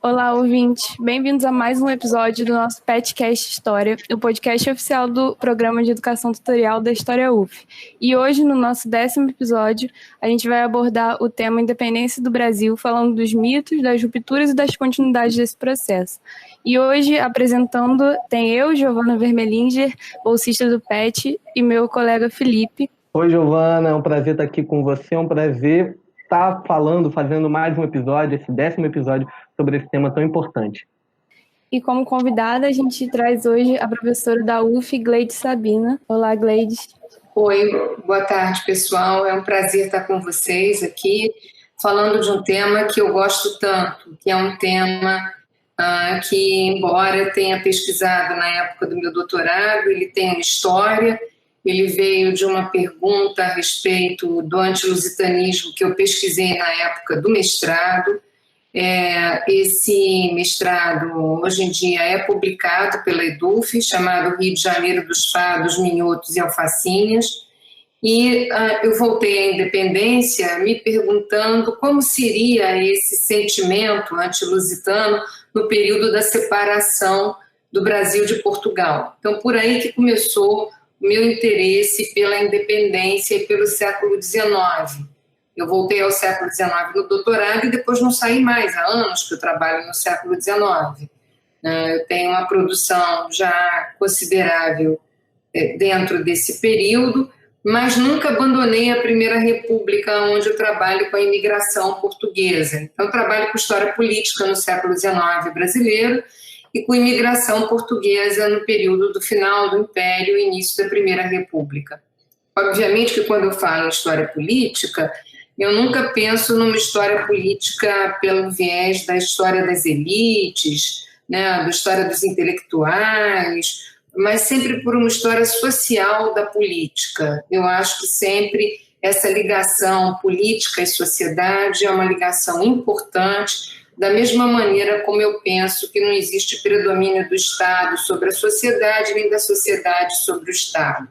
Olá, ouvintes! Bem-vindos a mais um episódio do nosso PetCast História, o podcast oficial do Programa de Educação Tutorial da História UF. E hoje, no nosso 10º episódio, a gente vai abordar o tema Independência do Brasil, falando dos mitos, das rupturas e das continuidades desse processo. E hoje, apresentando, tem eu, Giovana Vermelinger, bolsista do PET, e meu colega Felipe. Oi, Giovana, é um prazer estar aqui com você, é um prazer estar fazendo mais um episódio, esse 10º episódio, sobre esse tema tão importante. E como convidada, a gente traz hoje a professora da UF, Gleide Sabina. Olá, Gleide. Oi, boa tarde, pessoal. É um prazer estar com vocês aqui, falando de um tema que eu gosto tanto, que é um tema que, embora eu tenha pesquisado na época do meu doutorado, ele tem uma história, ele veio de uma pergunta a respeito do antilusitanismo que eu pesquisei na época do mestrado. Esse mestrado, hoje em dia, é publicado pela EDUF, chamado Rio de Janeiro dos Fados, Minhotos e Alfacinhas, e eu voltei à independência me perguntando como seria esse sentimento antilusitano no período da separação do Brasil de Portugal. Então, por aí que começou o meu interesse pela independência e pelo século XIX. Eu voltei ao século XIX no doutorado e depois não saí mais. Há anos que eu trabalho no século XIX. Eu tenho uma produção já considerável dentro desse período, mas nunca abandonei a Primeira República, onde eu trabalho com a imigração portuguesa. Então, eu trabalho com história política no século XIX brasileiro e com imigração portuguesa no período do final do Império e início da Primeira República. Obviamente que quando eu falo em história política, eu nunca penso numa história política pelo viés da história das elites, da história dos intelectuais, mas sempre por uma história social da política. Eu acho que sempre essa ligação política e sociedade é uma ligação importante, da mesma maneira como eu penso que não existe predomínio do Estado sobre a sociedade, nem da sociedade sobre o Estado.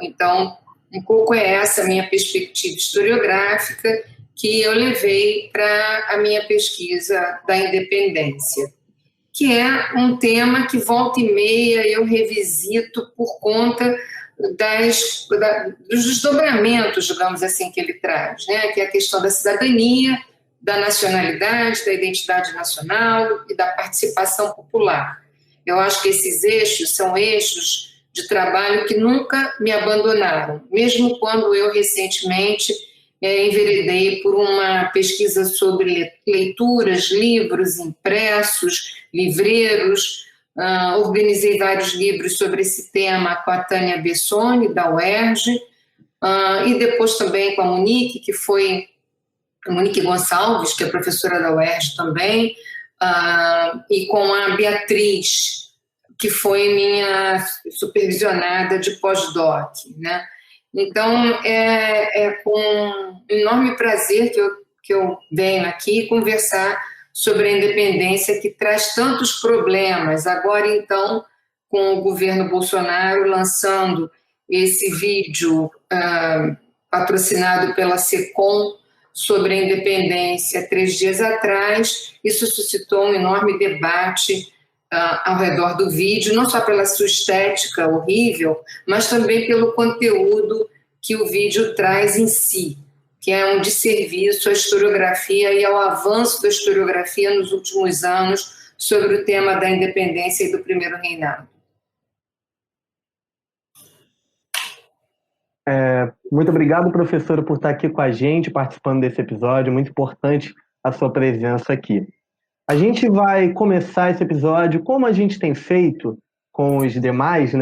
Então, um pouco é essa a minha perspectiva historiográfica que eu levei para a minha pesquisa da independência, que é um tema que volta e meia eu revisito por conta dos desdobramentos, digamos assim, que ele traz, que é a questão da cidadania, da nacionalidade, da identidade nacional e da participação popular. Eu acho que esses eixos são eixos de trabalho que nunca me abandonaram, mesmo quando eu recentemente enveredei por uma pesquisa sobre leituras, livros impressos, livreiros, organizei vários livros sobre esse tema com a Tânia Bessoni, da UERJ, e depois também com a Monique, Monique Gonçalves, que é professora da UERJ também, e com a Beatriz, que foi minha supervisionada de pós-doc, Então, é com enorme prazer que eu venho aqui conversar sobre a independência que traz tantos problemas. Agora, então, com o governo Bolsonaro lançando esse vídeo patrocinado pela SECOM sobre a independência 3 dias atrás, isso suscitou um enorme debate ao redor do vídeo, não só pela sua estética horrível, mas também pelo conteúdo que o vídeo traz em si, que é um desserviço à historiografia e ao avanço da historiografia nos últimos anos sobre o tema da independência e do primeiro reinado. Muito obrigado, professora, por estar aqui com a gente, participando desse episódio. Muito importante a sua presença aqui. A gente vai começar esse episódio, como a gente tem feito com os demais,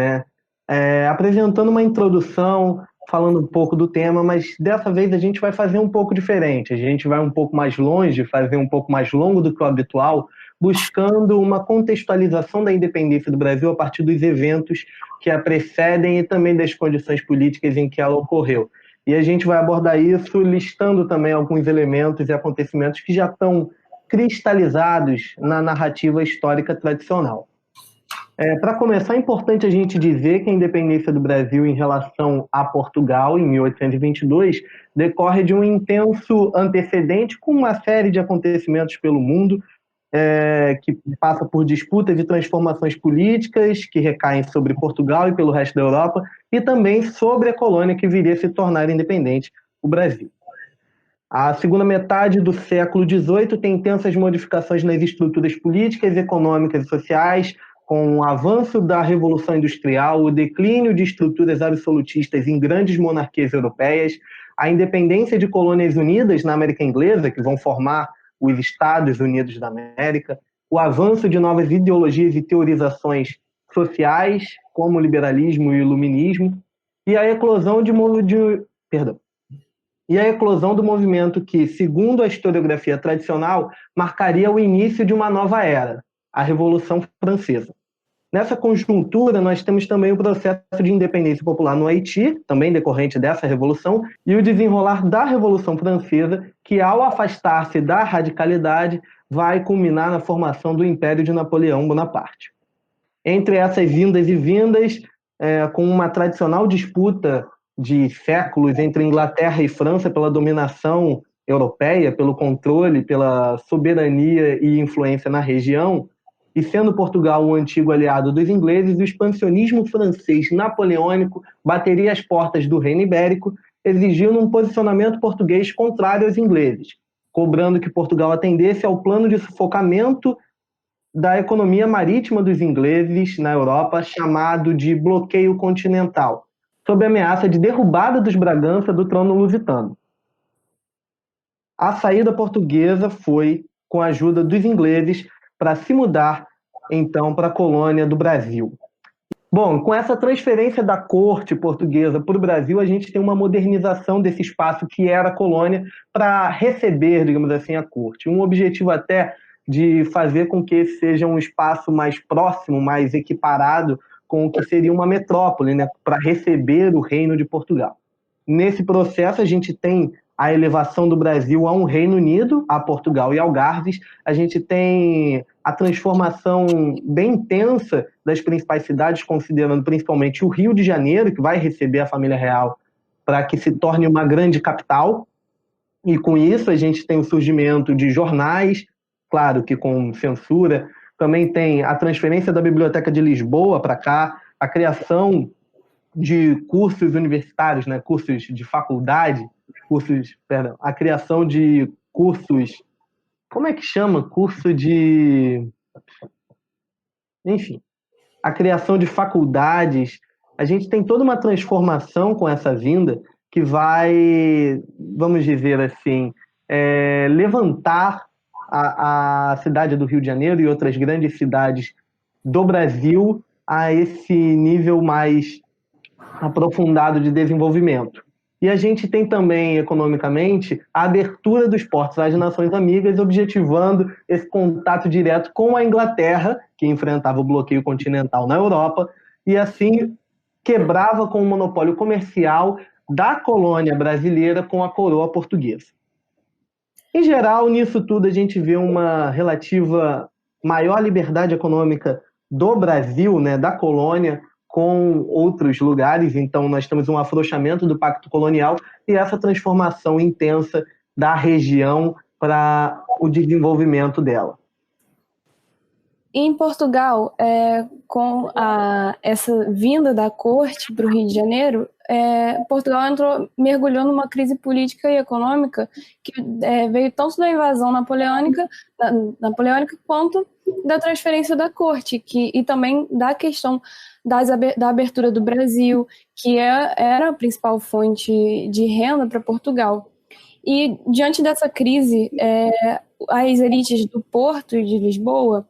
apresentando uma introdução, falando um pouco do tema, mas dessa vez a gente vai fazer um pouco diferente. A gente vai um pouco mais longe, fazer um pouco mais longo do que o habitual, buscando uma contextualização da independência do Brasil a partir dos eventos que a precedem e também das condições políticas em que ela ocorreu. E a gente vai abordar isso listando também alguns elementos e acontecimentos que já estão cristalizados na narrativa histórica tradicional. Para começar, é importante a gente dizer que a independência do Brasil em relação a Portugal, em 1822, decorre de um intenso antecedente com uma série de acontecimentos pelo mundo, que passa por disputas e transformações políticas que recaem sobre Portugal e pelo resto da Europa, e também sobre a colônia que viria a se tornar independente, o Brasil. A segunda metade do século XVIII tem intensas modificações nas estruturas políticas, econômicas e sociais, com o avanço da Revolução Industrial, o declínio de estruturas absolutistas em grandes monarquias europeias, a independência de colônias unidas na América Inglesa, que vão formar os Estados Unidos da América, o avanço de novas ideologias e teorizações sociais, como o liberalismo e o iluminismo, e a eclosão do movimento que, segundo a historiografia tradicional, marcaria o início de uma nova era, a Revolução Francesa. Nessa conjuntura, nós temos também o processo de independência popular no Haiti, também decorrente dessa revolução, e o desenrolar da Revolução Francesa, que, ao afastar-se da radicalidade, vai culminar na formação do Império de Napoleão Bonaparte. Entre essas vindas e vindas, com uma tradicional disputa de séculos entre Inglaterra e França pela dominação europeia, pelo controle, pela soberania e influência na região, e sendo Portugal o antigo aliado dos ingleses, o expansionismo francês napoleônico bateria as portas do Reino Ibérico, exigindo um posicionamento português contrário aos ingleses, cobrando que Portugal atendesse ao plano de sufocamento da economia marítima dos ingleses na Europa, chamado de bloqueio continental, sob a ameaça de derrubada dos Bragança do trono lusitano. A saída portuguesa foi com a ajuda dos ingleses para se mudar, então, para a colônia do Brasil. Bom, com essa transferência da corte portuguesa para o Brasil, a gente tem uma modernização desse espaço que era a colônia para receber, digamos assim, a corte. Um objetivo até de fazer com que esse seja um espaço mais próximo, mais equiparado com o que seria uma metrópole, né, para receber o Reino de Portugal. Nesse processo, a gente tem a elevação do Brasil a um Reino Unido, a Portugal e Algarves. A gente tem a transformação bem intensa das principais cidades, considerando principalmente o Rio de Janeiro, que vai receber a família real para que se torne uma grande capital. E com isso a gente tem o surgimento de jornais, claro que com censura. Também tem a transferência da Biblioteca de Lisboa para cá, a criação de cursos universitários, né, cursos de faculdade, a criação de cursos, como é que chama? Curso de... Enfim, a criação de faculdades. A gente tem toda uma transformação com essa vinda que vai, vamos dizer assim, levantar a cidade do Rio de Janeiro e outras grandes cidades do Brasil a esse nível mais aprofundado de desenvolvimento. E a gente tem também, economicamente, a abertura dos portos às nações amigas, objetivando esse contato direto com a Inglaterra, que enfrentava o bloqueio continental na Europa, e assim quebrava com o monopólio comercial da colônia brasileira com a coroa portuguesa. Em geral, nisso tudo, a gente vê uma relativa maior liberdade econômica do Brasil, né, da colônia, com outros lugares. Então, nós temos um afrouxamento do pacto colonial e essa transformação intensa da região para o desenvolvimento dela. Em Portugal, com essa vinda da corte para o Rio de Janeiro, Portugal mergulhou numa crise política e econômica que veio tanto da invasão napoleônica quanto da transferência da corte, e também da questão da abertura do Brasil, que era a principal fonte de renda para Portugal. E, diante dessa crise, as elites do Porto e de Lisboa,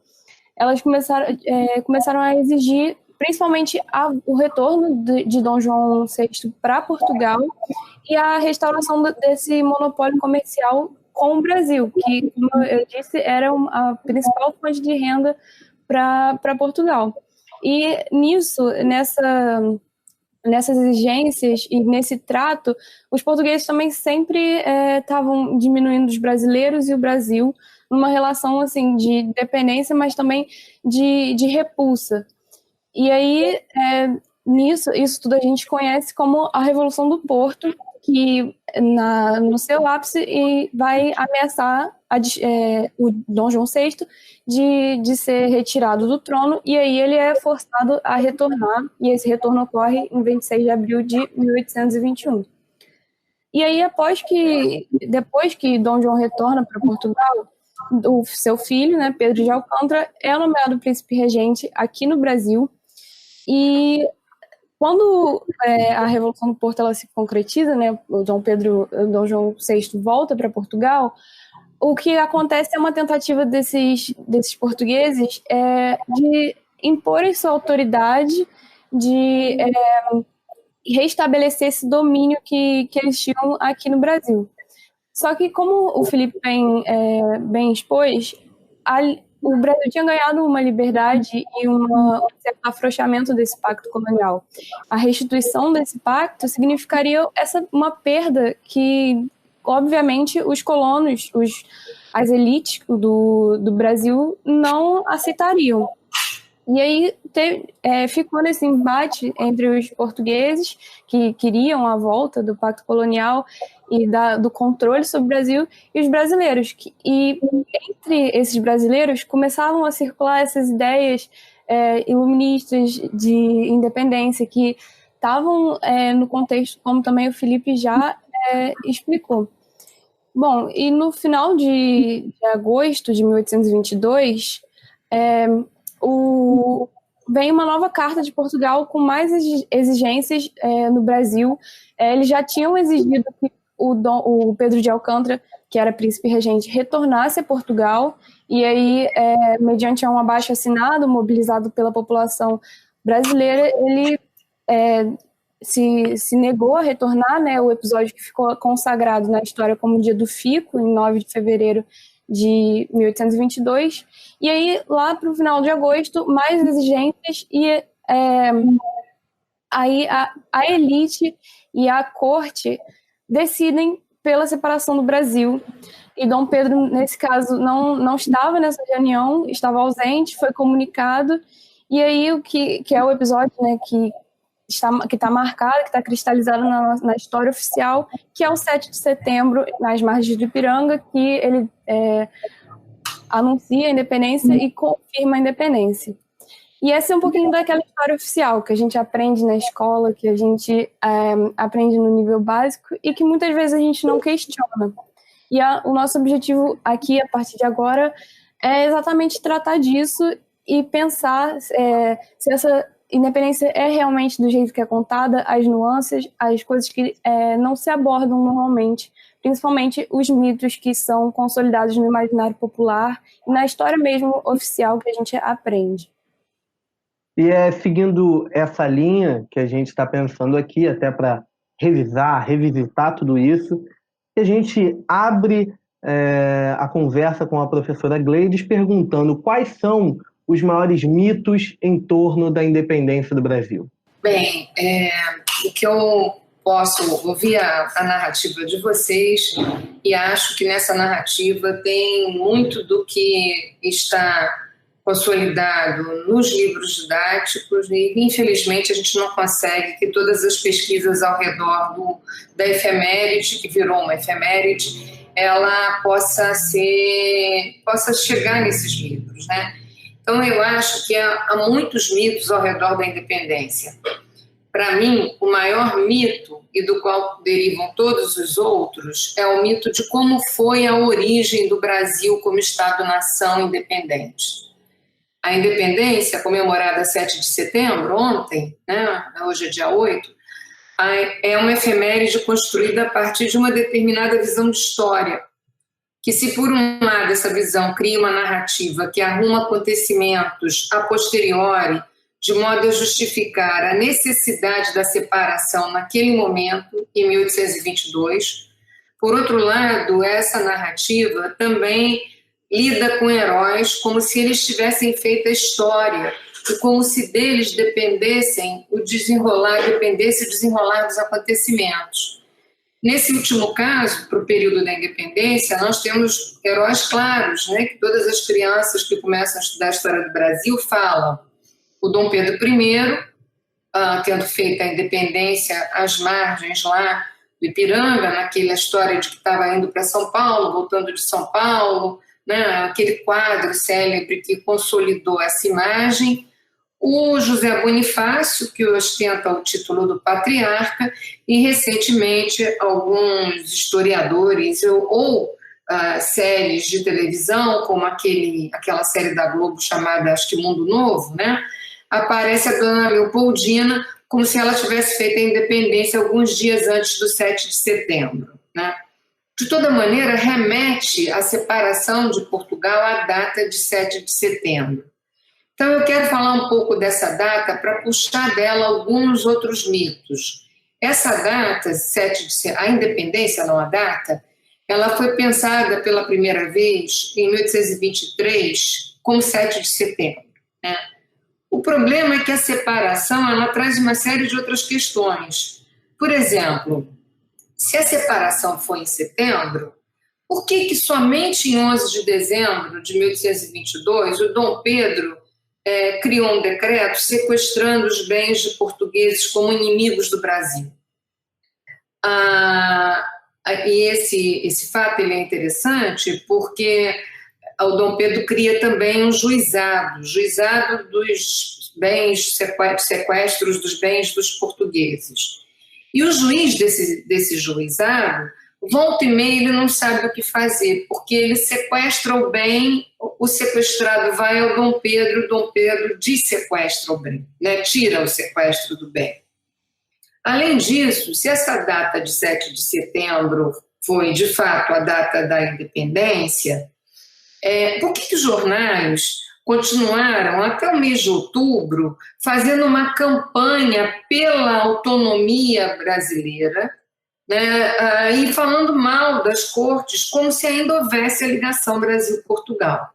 elas começaram a exigir, principalmente, o retorno de Dom João VI para Portugal e a restauração desse monopólio comercial com o Brasil, que, como eu disse, era a principal fonte de renda para Portugal. E nessas exigências e nesse trato, os portugueses também sempre estavam diminuindo os brasileiros e o Brasil numa relação assim, de dependência, mas também de repulsa. E aí, isso tudo a gente conhece como a Revolução do Porto, que no seu ápice vai ameaçar o Dom João VI de ser retirado do trono, e aí ele é forçado a retornar, e esse retorno ocorre em 26 de abril de 1821. E aí, depois que Dom João retorna para Portugal, o seu filho, né, Pedro de Alcântara, é nomeado príncipe regente aqui no Brasil. E quando a Revolução do Porto ela se concretiza, né, o Dom João VI volta para Portugal, o que acontece é uma tentativa desses portugueses de impor sua autoridade, de restabelecer esse domínio que eles tinham aqui no Brasil. Só que, como o Felipe bem expôs, o Brasil tinha ganhado uma liberdade e um certo afrouxamento desse pacto colonial. A restituição desse pacto significaria uma perda que, obviamente, os colonos, as elites do Brasil não aceitariam. E aí ficou nesse embate entre os portugueses, que queriam a volta do pacto colonial e do controle sobre o Brasil, e os brasileiros. E entre esses brasileiros começavam a circular essas ideias iluministas de independência que estavam no contexto, como também o Felipe já explicou. Bom, e no final de agosto de 1822, vem uma nova carta de Portugal com mais exigências no Brasil. Eles já tinham exigido que o Pedro de Alcântara, que era príncipe regente, retornasse a Portugal, e aí, mediante um abaixo-assinado mobilizado pela população brasileira, ele se negou a retornar, né, o episódio que ficou consagrado na história como o Dia do Fico, em 9 de fevereiro de 1822, e aí lá para o final de agosto, mais exigências, e aí a elite e a corte decidem pela separação do Brasil, e Dom Pedro, nesse caso, não estava nessa reunião, estava ausente, foi comunicado, e aí o que é o episódio, né, que está marcado, que está cristalizado na história oficial, que é o 7 de setembro, nas margens do Ipiranga, que ele anuncia a independência e confirma a independência. E essa é um pouquinho daquela história oficial que a gente aprende na escola, que a gente aprende no nível básico e que muitas vezes a gente não questiona. E o nosso objetivo aqui, a partir de agora, é exatamente tratar disso e pensar se essa independência é realmente do jeito que é contada, as nuances, as coisas que não se abordam normalmente, principalmente os mitos que são consolidados no imaginário popular e na história mesmo oficial que a gente aprende. E seguindo essa linha que a gente está pensando aqui, até para revisitar tudo isso, que a gente abre a conversa com a professora Gleides perguntando quais são os maiores mitos em torno da independência do Brasil. Bem, o que eu posso ouvir a narrativa de vocês e acho que nessa narrativa tem muito do que está consolidado nos livros didáticos e, infelizmente, a gente não consegue que todas as pesquisas ao redor da efeméride, que virou uma efeméride, ela possa chegar nesses livros, né? Então, eu acho que há muitos mitos ao redor da independência. Para mim, o maior mito, e do qual derivam todos os outros, é o mito de como foi a origem do Brasil como Estado-nação independente. A independência, comemorada 7 de setembro, ontem, né, hoje é dia 8, é uma efeméride construída a partir de uma determinada visão de história, que se por um lado essa visão cria uma narrativa que arruma acontecimentos a posteriori, de modo a justificar a necessidade da separação naquele momento, em 1822, por outro lado, essa narrativa também lida com heróis como se eles tivessem feito a história e como se deles dependesse o desenrolar dos acontecimentos. Nesse último caso, para o período da independência, nós temos heróis claros, né, que todas as crianças que começam a estudar a história do Brasil falam. O Dom Pedro I, tendo feito a independência às margens lá do Ipiranga, naquela história de que estava indo para São Paulo, voltando de São Paulo, né, aquele quadro célebre que consolidou essa imagem. O José Bonifácio, que ostenta o título do patriarca, e recentemente alguns historiadores ou séries de televisão, como aquela série da Globo chamada, acho que Mundo Novo, né, aparece a dona Leopoldina como se ela tivesse feito a independência alguns dias antes do 7 de setembro. Né? De toda maneira, remete a separação de Portugal à data de 7 de setembro. Então, eu quero falar um pouco dessa data para puxar dela alguns outros mitos. Essa data, a independência, não a data, ela foi pensada pela primeira vez em 1823 como 7 de setembro. Né? O problema é que a separação ela traz uma série de outras questões. Por exemplo, se a separação foi em setembro, por que somente em 11 de dezembro de 1822 o Dom Pedro criou um decreto sequestrando os bens de portugueses como inimigos do Brasil? E esse fato ele é interessante porque o Dom Pedro cria também um juizado dos bens, sequestros dos bens dos portugueses. E o juiz desse juizado, volta e meia, ele não sabe o que fazer, porque ele sequestra o bem, o sequestrado vai ao Dom Pedro, o Dom Pedro dessequestra o bem, né? Tira o sequestro do bem. Além disso, se essa data de 7 de setembro foi, de fato, a data da independência, por que os jornais continuaram até o mês de outubro fazendo uma campanha pela autonomia brasileira, né, e falando mal das cortes, como se ainda houvesse a ligação Brasil-Portugal?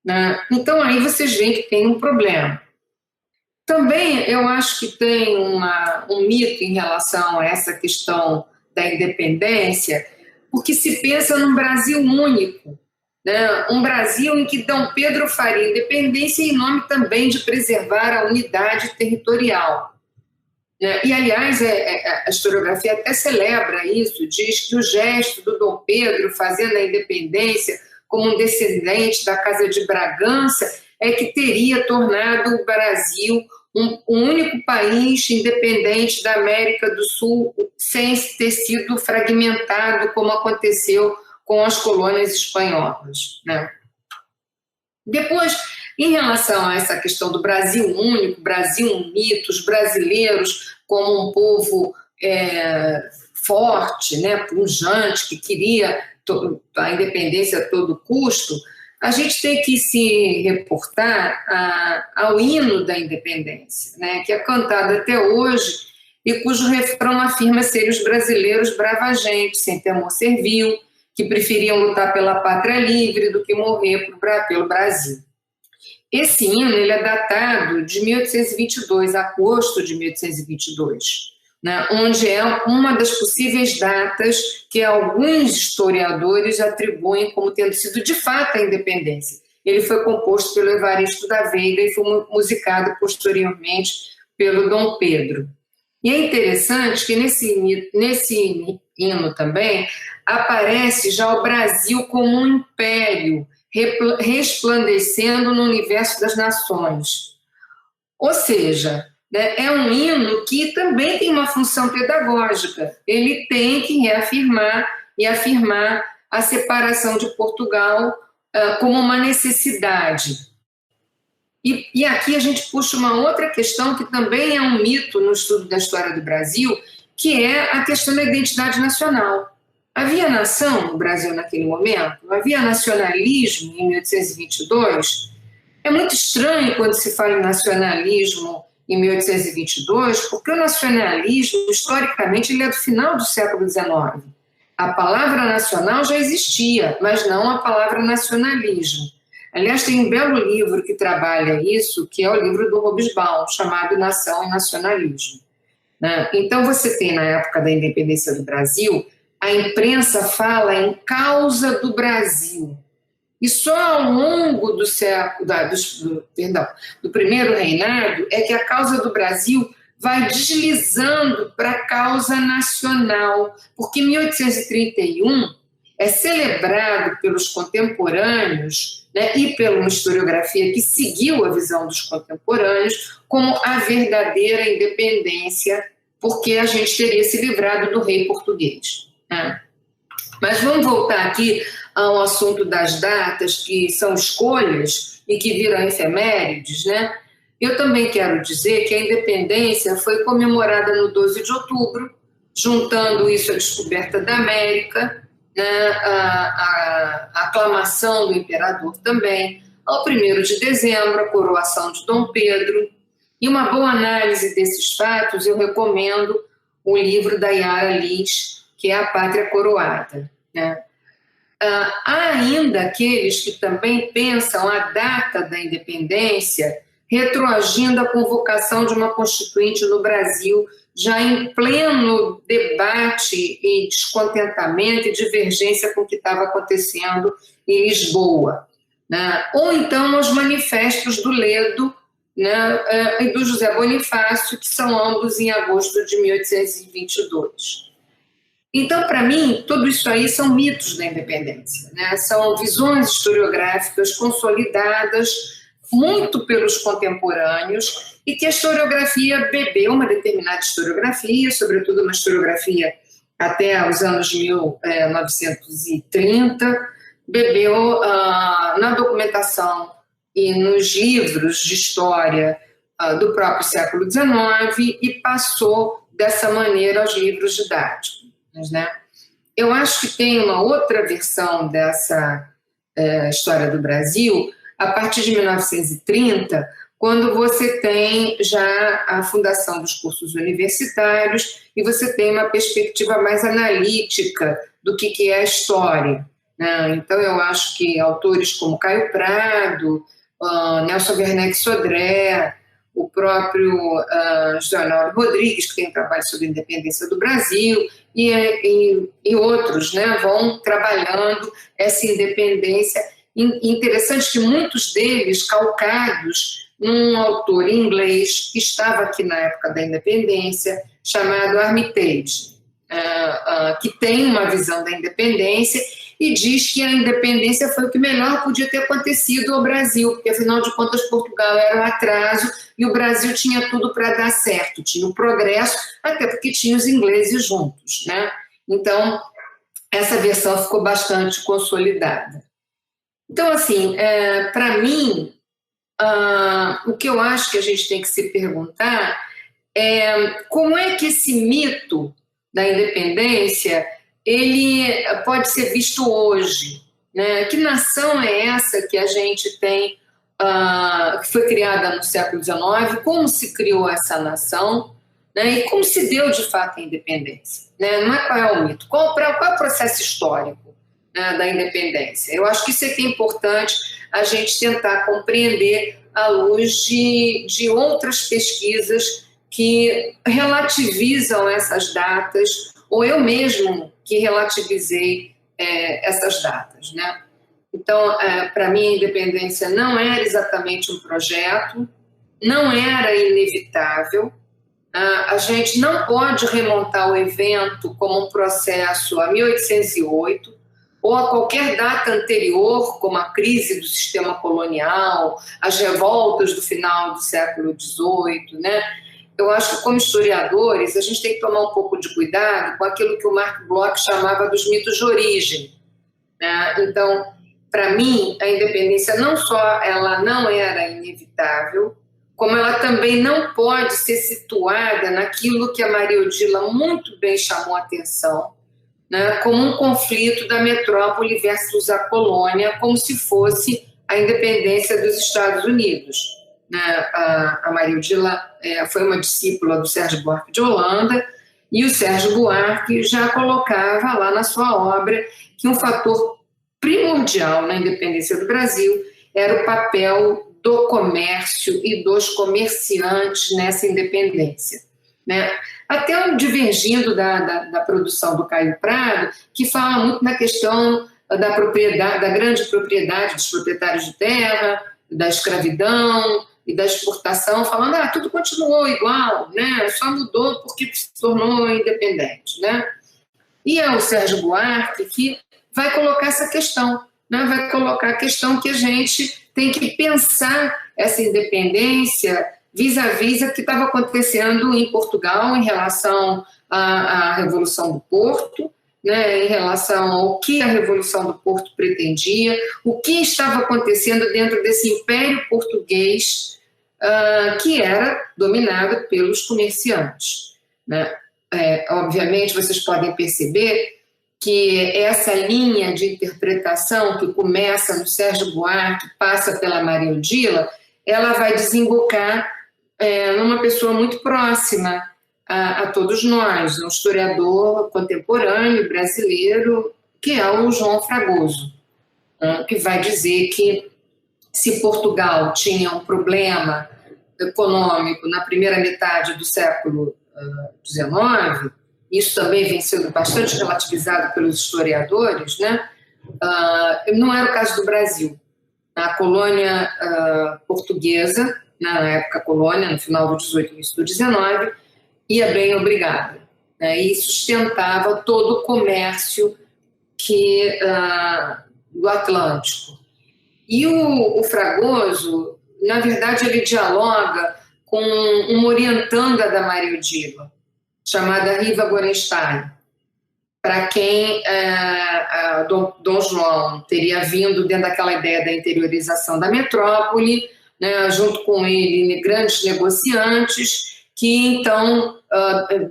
Né? Então, aí vocês veem que tem um problema. Também eu acho que tem um mito em relação a essa questão da independência, porque se pensa num Brasil único, né? Um Brasil em que Dom Pedro faria independência em nome também de preservar a unidade territorial. Né? E, aliás, a historiografia até celebra isso, diz que o gesto do Dom Pedro fazendo a independência como um descendente da Casa de Bragança é que teria tornado o Brasil um único país independente da América do Sul, sem ter sido fragmentado, como aconteceu com as colônias espanholas. Né? Depois, em relação a essa questão do Brasil único, Brasil um mito, os brasileiros como um povo forte, né, pujante, que queria a independência a todo custo, a gente tem que se reportar ao hino da independência, né, que é cantado até hoje e cujo refrão afirma ser os brasileiros bravagentes, sem temor servil, que preferiam lutar pela pátria livre do que morrer pelo Brasil. Esse hino ele é datado de 1822, agosto de 1822, né, onde é uma das possíveis datas que alguns historiadores atribuem como tendo sido de fato a independência. Ele foi composto pelo Evaristo da Veiga e foi musicado posteriormente pelo Dom Pedro. E é interessante que nesse hino também aparece já o Brasil como um império resplandecendo no universo das nações. Ou seja, né, é um hino que também tem uma função pedagógica. Ele tem que reafirmar e afirmar a separação de Portugal como uma necessidade. E aqui a gente puxa uma outra questão que também é um mito no estudo da história do Brasil, que é a questão da identidade nacional. Havia nação no Brasil naquele momento? Havia nacionalismo em 1822? É muito estranho quando se fala em nacionalismo em 1822, porque o nacionalismo, historicamente, ele é do final do século XIX. A palavra nacional já existia, mas não a palavra nacionalismo. Aliás, tem um belo livro que trabalha isso, que é o livro do Hobsbawm, chamado Nação e Nacionalismo. Então, você tem, na época da independência do Brasil, a imprensa fala em causa do Brasil. E só ao longo do primeiro reinado é que a causa do Brasil vai deslizando para a causa nacional, porque 1831 é celebrado pelos contemporâneos, né, e pela uma historiografia que seguiu a visão dos contemporâneos como a verdadeira independência, porque a gente teria se livrado do rei português, né? Mas vamos voltar aqui ao assunto das datas, que são escolhas e que viram efemérides, né? Eu também quero dizer que a independência foi comemorada no 12 de outubro, juntando isso à descoberta da América, né, a aclamação do imperador também, ao 1º de dezembro, a coroação de Dom Pedro. E uma boa análise desses fatos, eu recomendo o livro da Yara Lins, que é A Pátria Coroada, né? Há ainda aqueles que também pensam a data da independência retroagindo a convocação de uma constituinte no Brasil, já em pleno debate e descontentamento e divergência com o que estava acontecendo em Lisboa, né? Ou então os manifestos do Ledo, né, e do José Bonifácio, que são ambos em agosto de 1822. Então, para mim, tudo isso aí são mitos da independência, né? São visões historiográficas consolidadas muito pelos contemporâneos e que a historiografia bebeu, uma determinada historiografia, sobretudo uma historiografia até os anos 1930, bebeu na documentação e nos livros de história do próprio século XIX e passou dessa maneira aos livros didáticos, né? Eu acho que tem uma outra versão dessa história do Brasil a partir de 1930, quando você tem já a fundação dos cursos universitários e você tem uma perspectiva mais analítica do que é a história, né? Então, eu acho que autores como Caio Prado, Nelson Werneck Sodré, o próprio José Arnaldo Rodrigues, que tem um trabalho sobre a independência do Brasil, e outros, né, vão trabalhando essa independência. Interessante que muitos deles calcados num autor inglês que estava aqui na época da independência, chamado Armitage, que tem uma visão da independência e diz que a independência foi o que melhor podia ter acontecido ao Brasil, porque, afinal de contas, Portugal era um atraso e o Brasil tinha tudo para dar certo, tinha o progresso, até porque tinha os ingleses juntos, né? Então, essa versão ficou bastante consolidada. Então, assim, para mim, o que eu acho que a gente tem que se perguntar é como é que esse mito da independência ele pode ser visto hoje, né? Que nação é essa que a gente tem, que foi criada no século XIX, como se criou essa nação, né? E como se deu de fato a independência, né? Não é qual é o mito, qual é o processo histórico, né, da independência. Eu acho que isso é que é importante a gente tentar compreender à luz de outras pesquisas que relativizam essas datas, ou eu mesmo que relativizei essas datas, né? Então, para mim, a independência não era exatamente um projeto, não era inevitável. A gente não pode remontar o evento como um processo a 1808 ou a qualquer data anterior, como a crise do sistema colonial, as revoltas do final do século XVIII, né? Eu acho que, como historiadores, a gente tem que tomar um pouco de cuidado com aquilo que o Mark Bloch chamava dos mitos de origem, né? Então, para mim, a independência não só ela não era inevitável, como ela também não pode ser situada naquilo que a Maria Odila muito bem chamou a atenção, né, como um conflito da metrópole versus a colônia, como se fosse a independência dos Estados Unidos. A Maria Odila foi uma discípula do Sérgio Buarque de Holanda, e o Sérgio Buarque já colocava lá na sua obra que um fator primordial na independência do Brasil era o papel do comércio e dos comerciantes nessa independência, né? Até divergindo da produção do Caio Prado, que fala muito na questão da propriedade, da grande propriedade dos proprietários de terra, da escravidão, e da exportação, falando tudo continuou igual, né? Só mudou porque se tornou independente, né? E é o Sérgio Buarque que vai colocar essa questão, né? Vai colocar a questão que a gente tem que pensar essa independência vis-à-vis o que estava acontecendo em Portugal em relação à Revolução do Porto, né, em relação ao que a Revolução do Porto pretendia, o que estava acontecendo dentro desse império português que era dominado pelos comerciantes, né? Obviamente, vocês podem perceber que essa linha de interpretação que começa no Sérgio Buarque, passa pela Maria Odila, ela vai desembocar numa pessoa muito próxima a todos nós, um historiador contemporâneo brasileiro, que é o João Fragoso, que vai dizer que se Portugal tinha um problema econômico na primeira metade do século XIX, isso também vem sendo bastante relativizado pelos historiadores, né? Não era o caso do Brasil. A colônia portuguesa, na época colônia, no final do 18 e início do 19, ia bem obrigada, né? E sustentava todo o comércio do Atlântico. E o Fragoso, na verdade, ele dialoga com uma orientanda da Maria Odila, chamada Riva Gorenstein, para quem Dom João teria vindo dentro daquela ideia da interiorização da metrópole, né, junto com ele grandes negociantes que então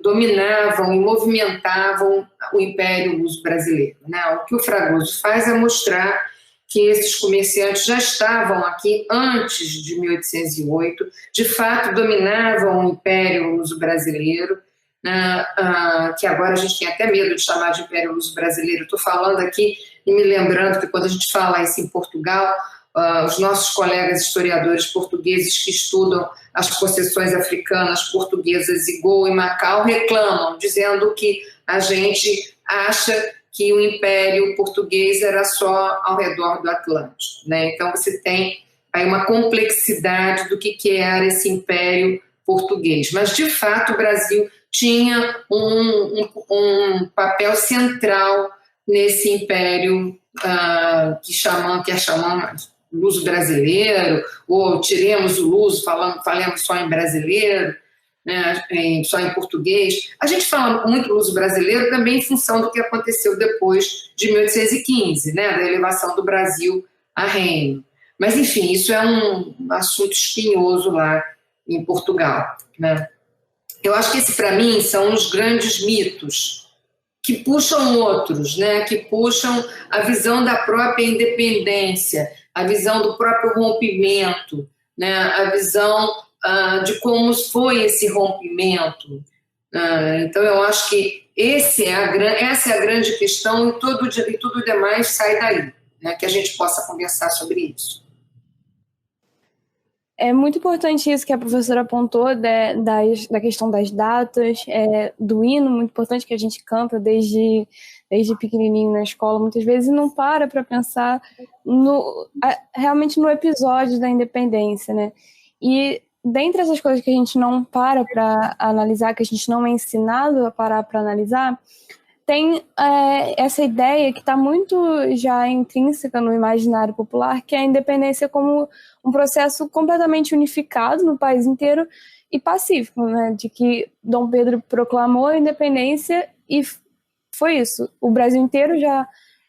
dominavam e movimentavam o Império Luso-Brasileiro, né? O que o Fragoso faz é mostrar que esses comerciantes já estavam aqui antes de 1808, de fato dominavam o Império Luso-Brasileiro, que agora a gente tem até medo de chamar de Império Luso-Brasileiro. Estou falando aqui e me lembrando que quando a gente fala isso em Portugal, os nossos colegas historiadores portugueses que estudam as possessões africanas portuguesas em Goa e Macau reclamam, dizendo que a gente acha que o Império Português era só ao redor do Atlântico, né? Então você tem aí uma complexidade do que era esse Império Português. Mas, de fato, o Brasil tinha um papel central nesse império que é chamado luso-brasileiro, ou tiremos o luso, falemos só em brasileiro, né, só em português. A gente fala muito luso-brasileiro também em função do que aconteceu depois de 1815, né, da elevação do Brasil a reino. Mas, enfim, isso é um assunto espinhoso lá em Portugal, né? Eu acho que esse, para mim, são os grandes mitos que puxam outros, né? Que puxam a visão da própria independência, a visão do próprio rompimento, né? A visão de como foi esse rompimento. Então, eu acho que essa é a grande questão e tudo o demais sai daí, né? Que a gente possa conversar sobre isso. É muito importante isso que a professora apontou da questão das datas, do hino, muito importante que a gente canta desde pequenininho na escola, muitas vezes não para pensar realmente no episódio da independência, né? E dentre essas coisas que a gente não para analisar, que a gente não é ensinado a parar para analisar, tem essa ideia que está muito já intrínseca no imaginário popular, que é a independência como um processo completamente unificado no país inteiro e pacífico, né? De que Dom Pedro proclamou a independência e foi isso. O Brasil inteiro já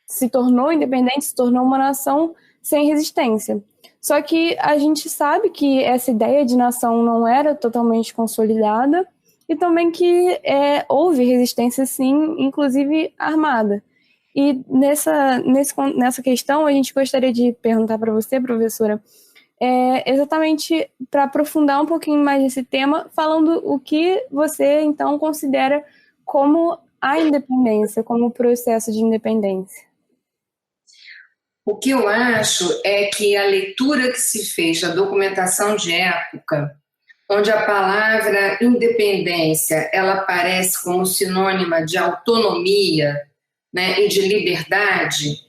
se tornou independente, se tornou uma nação sem resistência. Só que a gente sabe que essa ideia de nação não era totalmente consolidada e também que houve resistência, sim, inclusive armada. E nessa questão, a gente gostaria de perguntar para você, professora, exatamente para aprofundar um pouquinho mais esse tema, falando o que você, então, considera como a independência, como o processo de independência. O que eu acho é que a leitura que se fez da documentação de época, onde a palavra independência ela aparece como sinônima de autonomia, né, e de liberdade,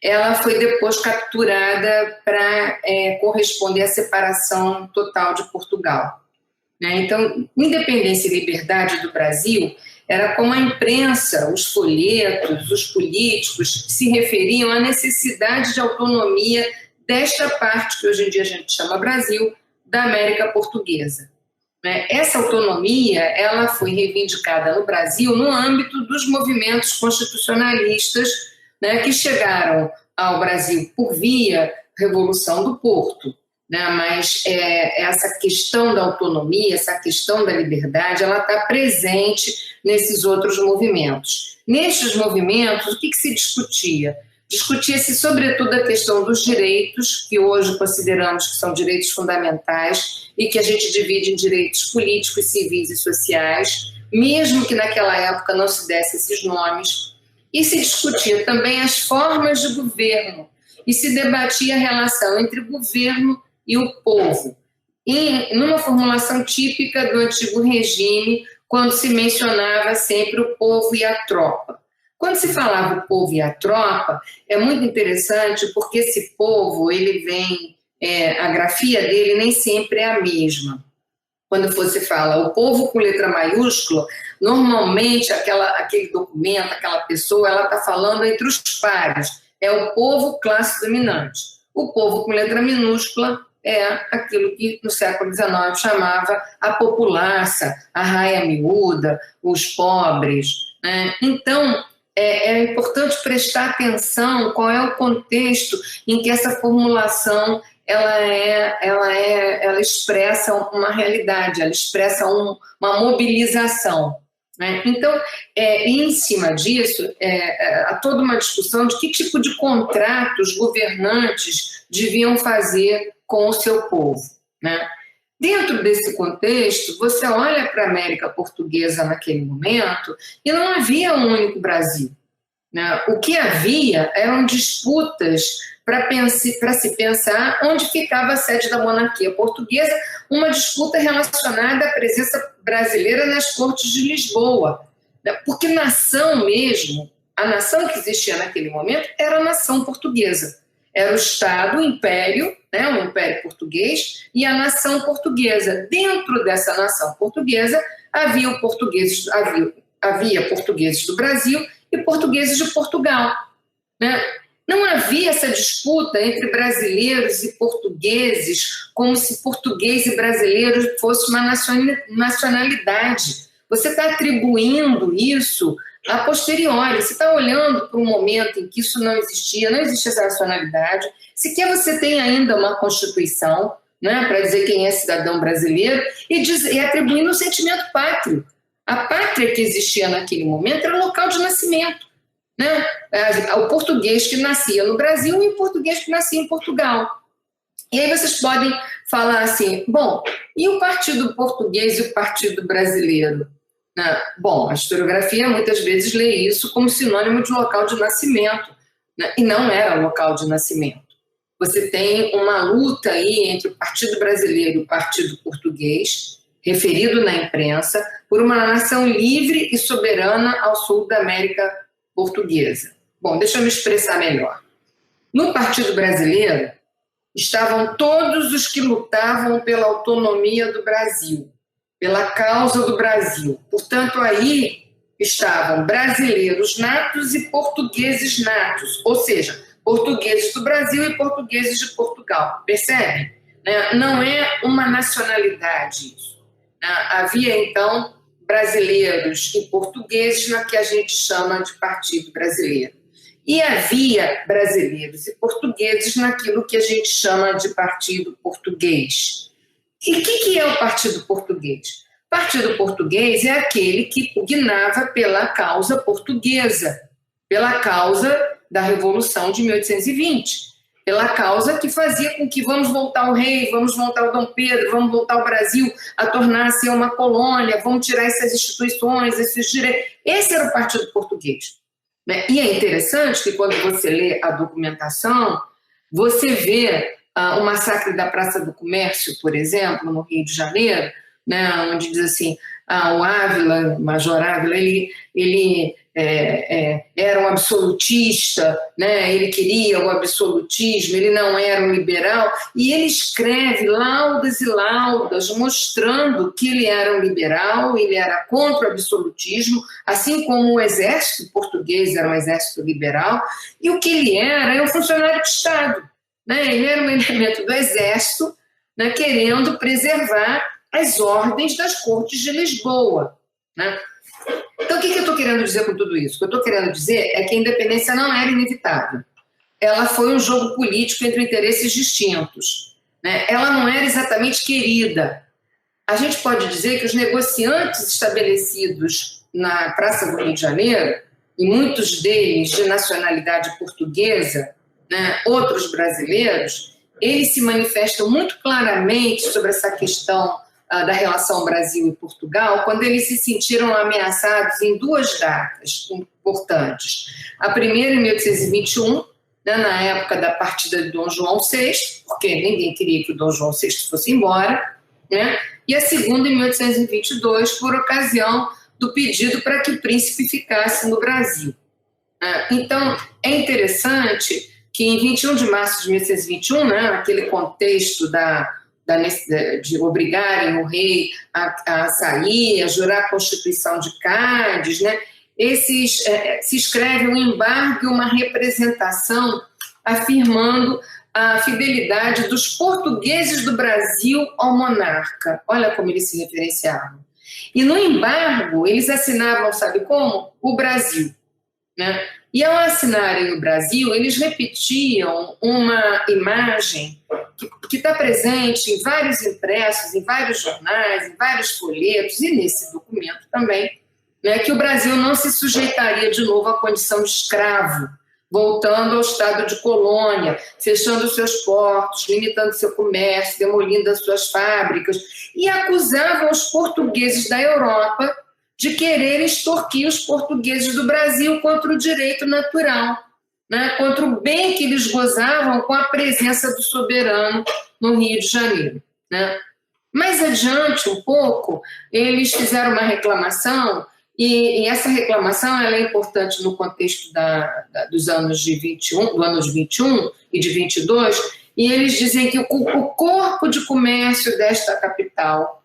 ela foi depois capturada para corresponder à separação total de Portugal. Né? Então, independência e liberdade do Brasil era como a imprensa, os folhetos, os políticos se referiam à necessidade de autonomia desta parte que hoje em dia a gente chama Brasil, da América Portuguesa. Essa autonomia ela foi reivindicada no Brasil no âmbito dos movimentos constitucionalistas, né, que chegaram ao Brasil por via Revolução do Porto. Né, mas essa questão da autonomia, essa questão da liberdade, ela está presente nesses outros movimentos. Nestes movimentos, o que se discutia? Discutia-se, sobretudo, a questão dos direitos, que hoje consideramos que são direitos fundamentais e que a gente divide em direitos políticos, civis e sociais, mesmo que naquela época não se desse esses nomes. E se discutia também as formas de governo e se debatia a relação entre o governo e o povo, numa formulação típica do antigo regime, quando se mencionava sempre o povo e a tropa. Quando se falava o povo e a tropa, é muito interessante porque esse povo, ele vem, a grafia dele nem sempre é a mesma. Quando você fala o povo com letra maiúscula, normalmente aquele documento, aquela pessoa, ela está falando entre os pares. É o povo classe dominante. O povo com letra minúscula é aquilo que no século XIX chamava a populaça, a raia miúda, os pobres. Né? Então, é importante prestar atenção qual é o contexto em que essa formulação ela expressa uma realidade, ela expressa uma mobilização. Né? Então, em cima disso, há toda uma discussão de que tipo de contratos governantes deviam fazer com o seu povo. Né? Dentro desse contexto, você olha para a América Portuguesa naquele momento e não havia um único Brasil. Né? O que havia eram disputas para se pensar onde ficava a sede da monarquia portuguesa, uma disputa relacionada à presença brasileira nas cortes de Lisboa. Né? Porque nação mesmo, a nação que existia naquele momento era a nação portuguesa. Era o Estado, o Império, né, o Império Português, e a nação portuguesa. Dentro dessa nação portuguesa havia portugueses do Brasil e portugueses de Portugal. Né? Não havia essa disputa entre brasileiros e portugueses, como se português e brasileiro fosse uma nacionalidade. Você está atribuindo isso a posteriori, você está olhando para um momento em que isso não existia essa nacionalidade, sequer você tem ainda uma Constituição, né, para dizer quem é cidadão brasileiro, e atribuindo o sentimento pátrio. A pátria que existia naquele momento era o local de nascimento. Né? O português que nascia no Brasil e o português que nascia em Portugal. E aí vocês podem falar assim, bom, e o Partido Português e o Partido Brasileiro? Né? Bom, a historiografia muitas vezes lê isso como sinônimo de local de nascimento, né? E não era local de nascimento. Você tem uma luta aí entre o Partido Brasileiro e o Partido Português, referido na imprensa, por uma nação livre e soberana ao sul da América Portuguesa. Bom, deixa eu me expressar melhor. No Partido Brasileiro estavam todos os que lutavam pela autonomia do Brasil, pela causa do Brasil. Portanto, aí estavam brasileiros natos e portugueses natos, ou seja, portugueses do Brasil e portugueses de Portugal. Percebe? Não é uma nacionalidade isso. Havia, então, brasileiros e portugueses na que a gente chama de Partido Brasileiro. E havia brasileiros e portugueses naquilo que a gente chama de Partido Português. E o que é o Partido Português? O Partido Português é aquele que pugnava pela causa portuguesa, pela causa da Revolução de 1820, pela causa que fazia com que vamos voltar ao rei, vamos voltar ao Dom Pedro, vamos voltar ao Brasil a tornar-se uma colônia, vamos tirar essas instituições, esses direitos. Esse era o Partido Português. Né? E é interessante que quando você lê a documentação, você vê o massacre da Praça do Comércio, por exemplo, no Rio de Janeiro, né, onde diz assim, o Ávila, o Major Ávila, ele era um absolutista, né? Ele queria o absolutismo, ele não era um liberal, e ele escreve laudas e laudas mostrando que ele era um liberal, ele era contra o absolutismo, assim como o exército português era um exército liberal, e o que ele era um funcionário de Estado, né? Ele era um elemento do exército, né, querendo preservar as ordens das Cortes de Lisboa, né? Então, o que eu estou querendo dizer com tudo isso? O que eu estou querendo dizer é que a independência não era inevitável. Ela foi um jogo político entre interesses distintos, né? Ela não era exatamente querida. A gente pode dizer que os negociantes estabelecidos na Praça do Rio de Janeiro, e muitos deles de nacionalidade portuguesa, né, outros brasileiros, eles se manifestam muito claramente sobre essa questão da relação Brasil e Portugal, quando eles se sentiram ameaçados em duas datas importantes. A primeira, em 1821, né, na época da partida de Dom João VI, porque ninguém queria que o Dom João VI fosse embora, né, e a segunda, em 1822, por ocasião do pedido para que o príncipe ficasse no Brasil. Então, é interessante que em 21 de março de 1821, né, naquele contexto de obrigarem o rei a sair, a jurar a Constituição de Cádiz, né, se escreve um embargo e uma representação afirmando a fidelidade dos portugueses do Brasil ao monarca. Olha como eles se referenciavam. E no embargo, eles assinavam, sabe como? O Brasil, né? E ao assinarem o Brasil, eles repetiam uma imagem que está presente em vários impressos, em vários jornais, em vários folhetos, e nesse documento também, né, que o Brasil não se sujeitaria de novo à condição de escravo, voltando ao estado de colônia, fechando seus portos, limitando seu comércio, demolindo as suas fábricas, e acusavam os portugueses da Europa de querer extorquir os portugueses do Brasil contra o direito natural, né, contra o bem que eles gozavam com a presença do soberano no Rio de Janeiro, né. Mais adiante, um pouco, eles fizeram uma reclamação, e essa reclamação ela é importante no contexto dos anos de 21, do anos 21 e de 22, e eles dizem que o corpo de comércio desta capital,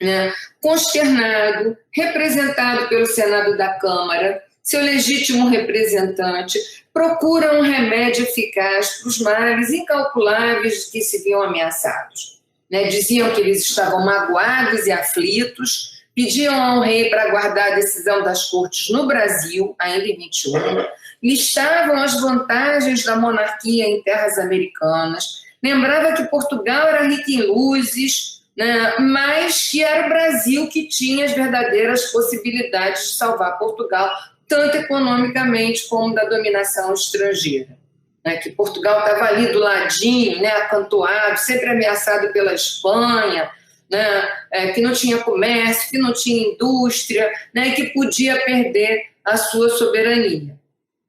né, consternado, representado pelo Senado da Câmara, seu legítimo representante, procura um remédio eficaz para os males incalculáveis de que se viam ameaçados. Né, diziam que eles estavam magoados e aflitos, pediam ao rei para aguardar a decisão das cortes no Brasil, ainda em 21, listavam as vantagens da monarquia em terras americanas, lembrava que Portugal era rica em luzes, né, mas que era o Brasil que tinha as verdadeiras possibilidades de salvar Portugal, tanto economicamente como da dominação estrangeira. Né, que Portugal estava ali do ladinho, né, acantoado, sempre ameaçado pela Espanha, né, que não tinha comércio, que não tinha indústria, né, que podia perder a sua soberania.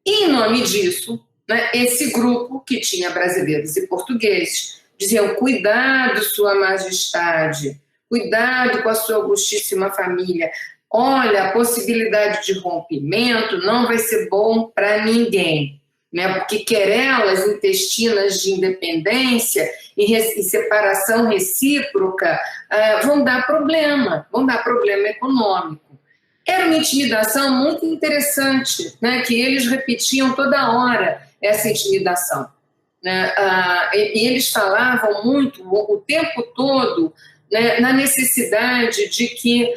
E, em nome disso, né, esse grupo, que tinha brasileiros e portugueses, diziam: cuidado, sua majestade, cuidado com a sua augustíssima família, olha, a possibilidade de rompimento não vai ser bom para ninguém, né, porque querelas intestinas de independência e separação recíproca vão dar problema econômico. Era uma intimidação muito interessante, né, que eles repetiam toda hora essa intimidação. Né, e eles falavam muito, o tempo todo, né, na necessidade de que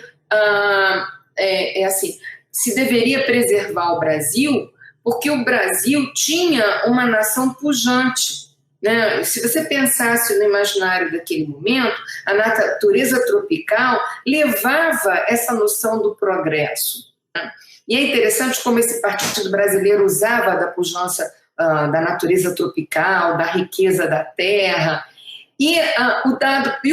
se deveria preservar o Brasil, porque o Brasil tinha uma nação pujante. Né? Se você pensasse no imaginário daquele momento, a natureza tropical levava essa noção do progresso. Né? E é interessante como esse Partido Brasileiro usava da pujança da natureza tropical, da riqueza da terra, e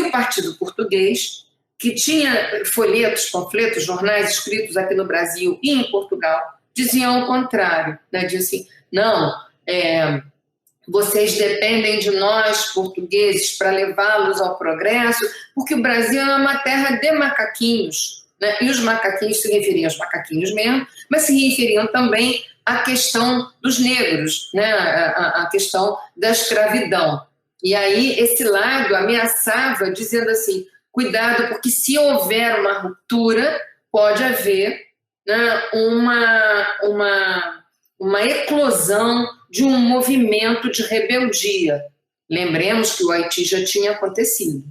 o Partido Português, que tinha folhetos, panfletos, jornais escritos aqui no Brasil e em Portugal, diziam o contrário, né? Diziam assim: não, vocês dependem de nós, portugueses, para levá-los ao progresso, porque o Brasil é uma terra de macaquinhos. né? E os macaquinhos se referiam aos macaquinhos mesmo, mas se referiam também à questão dos negros, né? A questão da escravidão. E aí esse lado ameaçava, dizendo assim, cuidado, porque se houver uma ruptura, pode haver, né, uma eclosão de um movimento de rebeldia. Lembremos que o Haiti já tinha acontecido,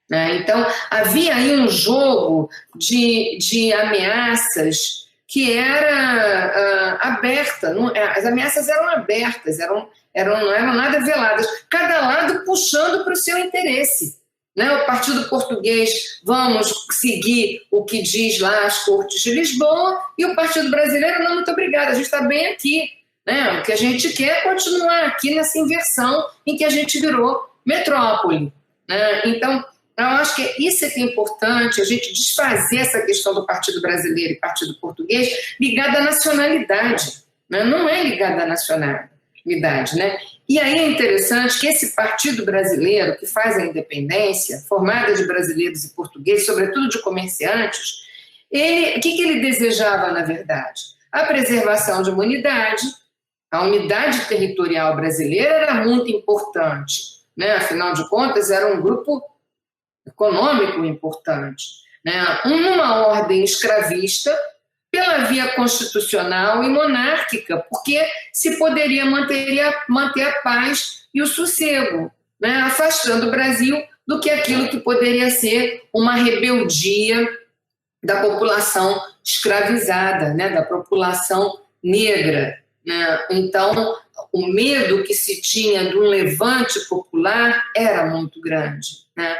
né? Então, havia aí um jogo de ameaças que era aberta. As ameaças eram abertas, não eram nada veladas. Cada lado puxando para o seu interesse. Né? O Partido Português, vamos seguir o que diz lá as Cortes de Lisboa, e o Partido Brasileiro, não, muito obrigada, a gente está bem aqui. Né? O que a gente quer é continuar aqui nessa inversão em que a gente virou metrópole. Né? Então, eu acho que isso é que é importante, a gente desfazer essa questão do Partido Brasileiro e Partido Português ligada à nacionalidade. Né? Não é ligada à nacionalidade. Né? E aí é interessante que esse Partido Brasileiro, que faz a independência, formada de brasileiros e portugueses, sobretudo de comerciantes, o que ele desejava, na verdade? A preservação de uma unidade. A unidade territorial brasileira era muito importante. Né? Afinal de contas, era um grupo econômico importante, né? Uma ordem escravista pela via constitucional e monárquica, porque se poderia manter a paz e o sossego, né? Afastando o Brasil do que aquilo que poderia ser uma rebeldia da população escravizada, né? Da população negra. Né? Então, o medo que se tinha de um levante popular era muito grande, né?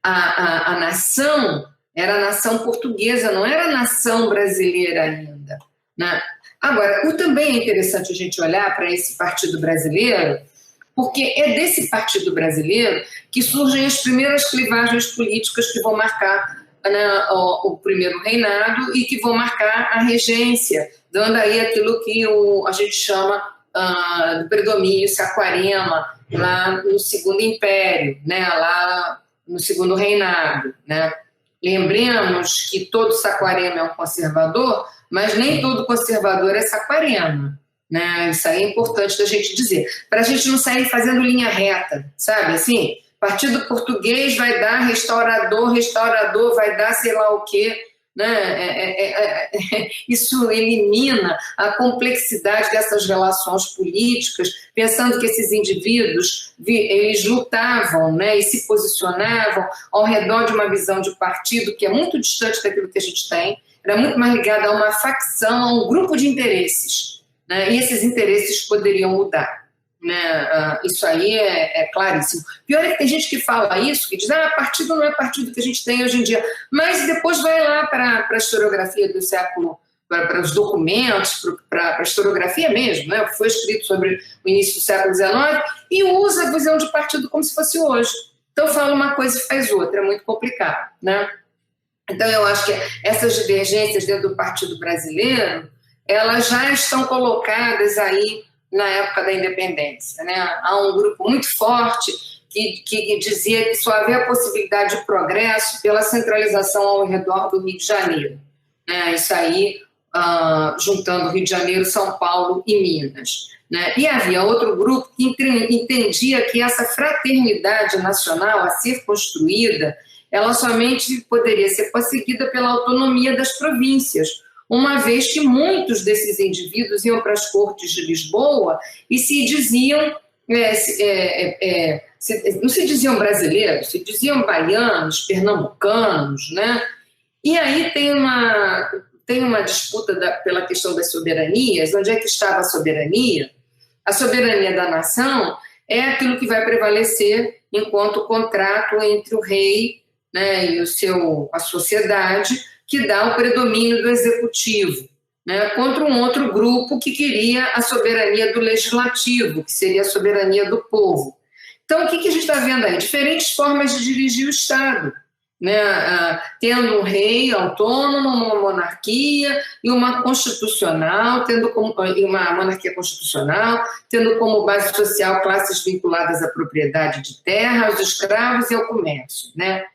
A nação era a nação portuguesa, não era a nação brasileira ainda. Né? Agora, também é interessante a gente olhar para esse Partido Brasileiro, porque é desse Partido Brasileiro que surgem as primeiras clivagens políticas que vão marcar, né, o primeiro reinado e que vão marcar a regência, dando aí aquilo que a gente chama do predomínio Saquarema, lá no Segundo Império, né, lá no Segundo Reinado. Né? Lembremos que todo Saquarema é um conservador, mas nem todo conservador é Saquarema. Né? Isso aí é importante da gente dizer, para a gente não sair fazendo linha reta, sabe? Assim, Partido Português vai dar restaurador vai dar sei lá o quê. Né? Isso elimina a complexidade dessas relações políticas, pensando que esses indivíduos eles lutavam, né, e se posicionavam ao redor de uma visão de partido que é muito distante daquilo que a gente tem, era muito mais ligada a uma facção, a um grupo de interesses, né, e esses interesses poderiam mudar. Né? Isso aí é claríssimo. Pior é que tem gente que fala isso, que diz, partido não é partido que a gente tem hoje em dia, mas depois vai lá para a historiografia do século, para os documentos, para a historiografia mesmo, né? O que foi escrito sobre o início do século XIX, e usa a visão de partido como se fosse hoje. Então fala uma coisa e faz outra, é muito complicado. Né? Então eu acho que essas divergências dentro do Partido Brasileiro, elas já estão colocadas aí na época da independência. Né? Há um grupo muito forte que dizia que só havia possibilidade de progresso pela centralização ao redor do Rio de Janeiro. Né? Isso aí, juntando Rio de Janeiro, São Paulo e Minas. Né? E havia outro grupo que entendia que essa fraternidade nacional a ser construída, ela somente poderia ser conseguida pela autonomia das províncias, uma vez que muitos desses indivíduos iam para as Cortes de Lisboa e se diziam, não se diziam brasileiros, se diziam baianos, pernambucanos, né? E aí tem uma disputa pela questão das soberanias. Onde é que estava a soberania? A soberania da nação é aquilo que vai prevalecer enquanto contrato entre o rei, né, e a sociedade, que dá o predomínio do executivo, né, contra um outro grupo que queria a soberania do legislativo, que seria a soberania do povo. Então, o que a gente está vendo aí? Diferentes formas de dirigir o Estado, né, tendo um rei autônomo, uma monarquia e uma constitucional, e uma monarquia constitucional, tendo como base social classes vinculadas à propriedade de terra, aos escravos e ao comércio, né?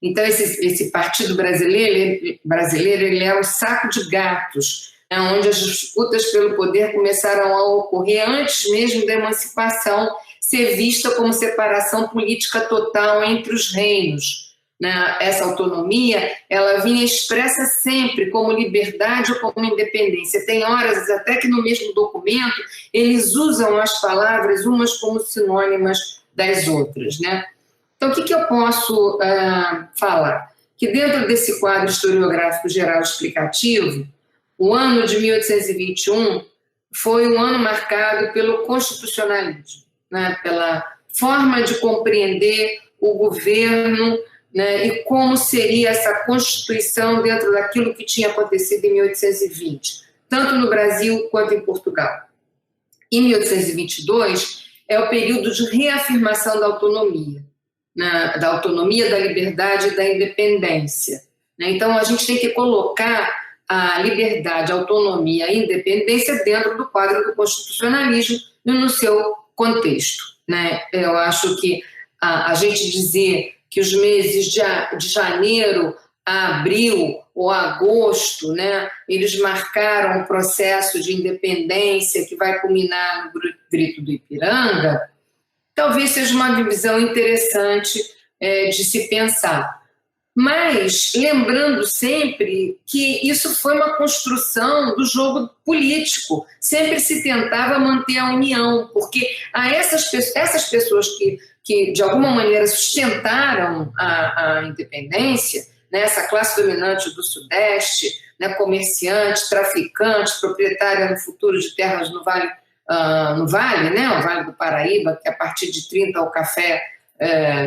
Então, esse Partido Brasileiro ele é um saco de gatos, onde as disputas pelo poder começaram a ocorrer antes mesmo da emancipação ser vista como separação política total entre os reinos. Essa autonomia, ela vinha expressa sempre como liberdade ou como independência. Tem horas até que no mesmo documento eles usam as palavras umas como sinônimas das outras, né? Então, o que eu posso falar? Que dentro desse quadro historiográfico geral explicativo, o ano de 1821 foi um ano marcado pelo constitucionalismo, né? Pela forma de compreender o governo, né, e como seria essa Constituição dentro daquilo que tinha acontecido em 1820, tanto no Brasil quanto em Portugal. Em 1822 é o período de reafirmação da autonomia, né, da liberdade e da independência. Né? Então, a gente tem que colocar a liberdade, a autonomia e a independência dentro do quadro do constitucionalismo e no seu contexto. Né? Eu acho que a gente dizer que os meses de janeiro a abril ou agosto, né, eles marcaram o processo de independência que vai culminar no Grito do Ipiranga, talvez seja uma divisão interessante de se pensar. Mas lembrando sempre que isso foi uma construção do jogo político, sempre se tentava manter a união, porque essas pessoas que de alguma maneira sustentaram a independência, né, essa classe dominante do Sudeste, né, comerciante, traficante, proprietária no futuro de terras no Vale, né, o Vale do Paraíba, que a partir de 30 o café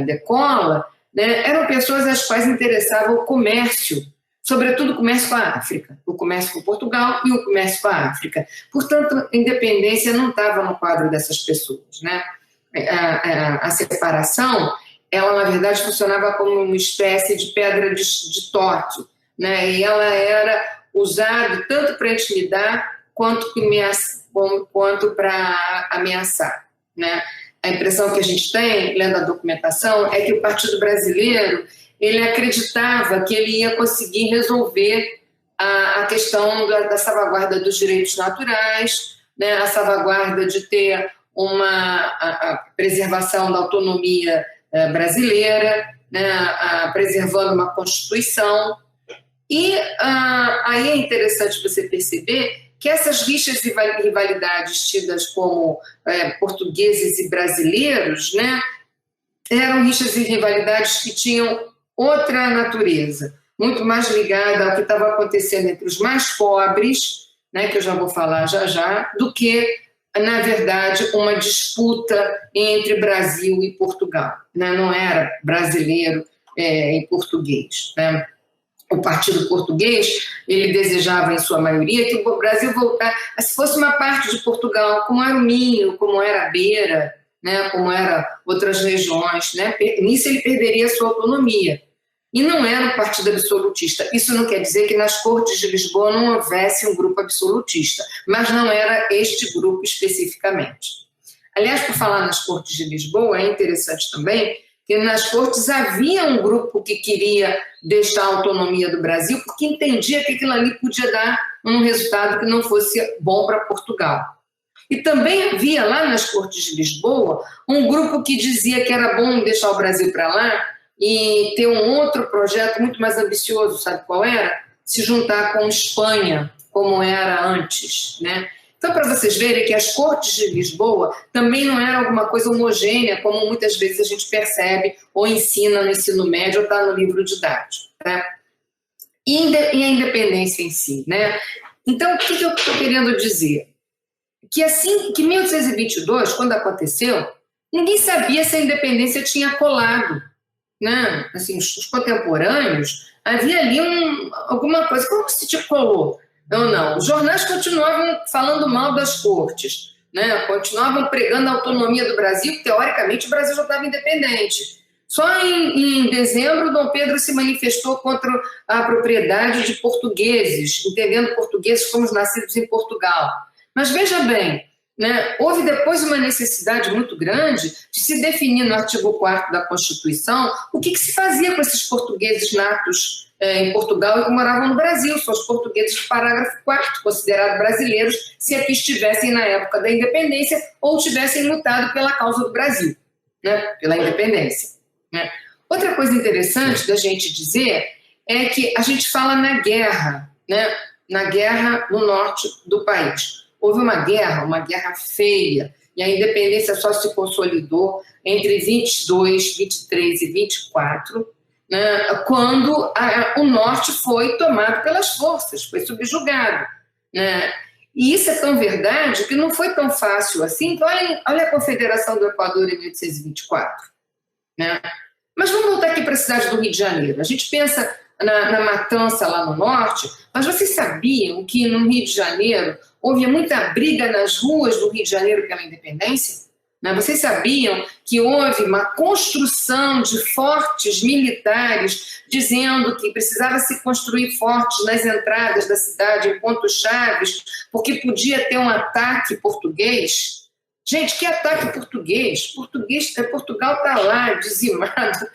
decola, né, eram pessoas às quais interessava o comércio, sobretudo o comércio com a África, o comércio com Portugal e o comércio com a África. Portanto, a independência não estava no quadro dessas pessoas, né? A separação, ela na verdade funcionava como uma espécie de pedra de toque, né? E ela era usada tanto para intimidar quanto para ameaçar, né? A impressão que a gente tem, lendo a documentação, é que o Partido Brasileiro ele acreditava que ele ia conseguir resolver a questão da salvaguarda dos direitos naturais, né? A salvaguarda de ter a preservação da autonomia brasileira, né? Preservando uma Constituição. E aí é interessante você perceber que essas rixas e rivalidades tidas como portugueses e brasileiros, né, eram rixas e rivalidades que tinham outra natureza, muito mais ligada ao que estava acontecendo entre os mais pobres, né, que eu já vou falar já, do que, na verdade, uma disputa entre Brasil e Portugal. Né? Não era brasileiro e português, né? O Partido Português, ele desejava, em sua maioria, que o Brasil voltasse, se fosse uma parte de Portugal, como era o Minho, como era a Beira, né, como eram outras regiões. Né, nisso ele perderia a sua autonomia. E não era um partido absolutista. Isso não quer dizer que nas Cortes de Lisboa não houvesse um grupo absolutista, mas não era este grupo especificamente. Aliás, por falar nas Cortes de Lisboa, é interessante também que nas Cortes havia um grupo que queria deixar a autonomia do Brasil porque entendia que aquilo ali podia dar um resultado que não fosse bom para Portugal. E também havia lá nas Cortes de Lisboa um grupo que dizia que era bom deixar o Brasil para lá e ter um outro projeto muito mais ambicioso, sabe qual era? Se juntar com Espanha, como era antes, né? Então, para vocês verem que as Cortes de Lisboa também não eram alguma coisa homogênea, como muitas vezes a gente percebe ou ensina no ensino médio ou está no livro didático. Né? E a independência em si. Né? Então, o que eu estou querendo dizer? Que assim, que em 1822, quando aconteceu, ninguém sabia se a independência tinha colado. Né? Assim, os contemporâneos, havia ali alguma coisa, como se te colou? Não. Os jornais continuavam falando mal das cortes, né? Continuavam pregando a autonomia do Brasil, que teoricamente o Brasil já estava independente. Só em dezembro, Dom Pedro se manifestou contra a propriedade de portugueses, entendendo portugueses como os nascidos em Portugal. Mas veja bem, né, houve depois uma necessidade muito grande de se definir no artigo 4º da Constituição o que se fazia com esses portugueses natos em Portugal e que moravam no Brasil. São os portugueses do parágrafo 4º, considerados brasileiros, se aqui estivessem na época da independência ou tivessem lutado pela causa do Brasil, né, pela independência. Né. Outra coisa interessante da gente dizer é que a gente fala na guerra, né, na guerra no norte do país. Houve uma guerra feia, e a independência só se consolidou entre 22, 23 e 24, né, quando o norte foi tomado pelas forças, foi subjugado. Né? E isso é tão verdade que não foi tão fácil assim. Então, olha a Confederação do Equador em 1824. Né? Mas vamos voltar aqui para a cidade do Rio de Janeiro. A gente pensa na matança lá no norte, mas vocês sabiam que no Rio de Janeiro houve muita briga nas ruas do Rio de Janeiro pela independência? Né? Vocês sabiam que houve uma construção de fortes militares dizendo que precisava se construir fortes nas entradas da cidade, em pontos chaves, porque podia ter um ataque português? Gente, que ataque português? Portugal está lá dizimado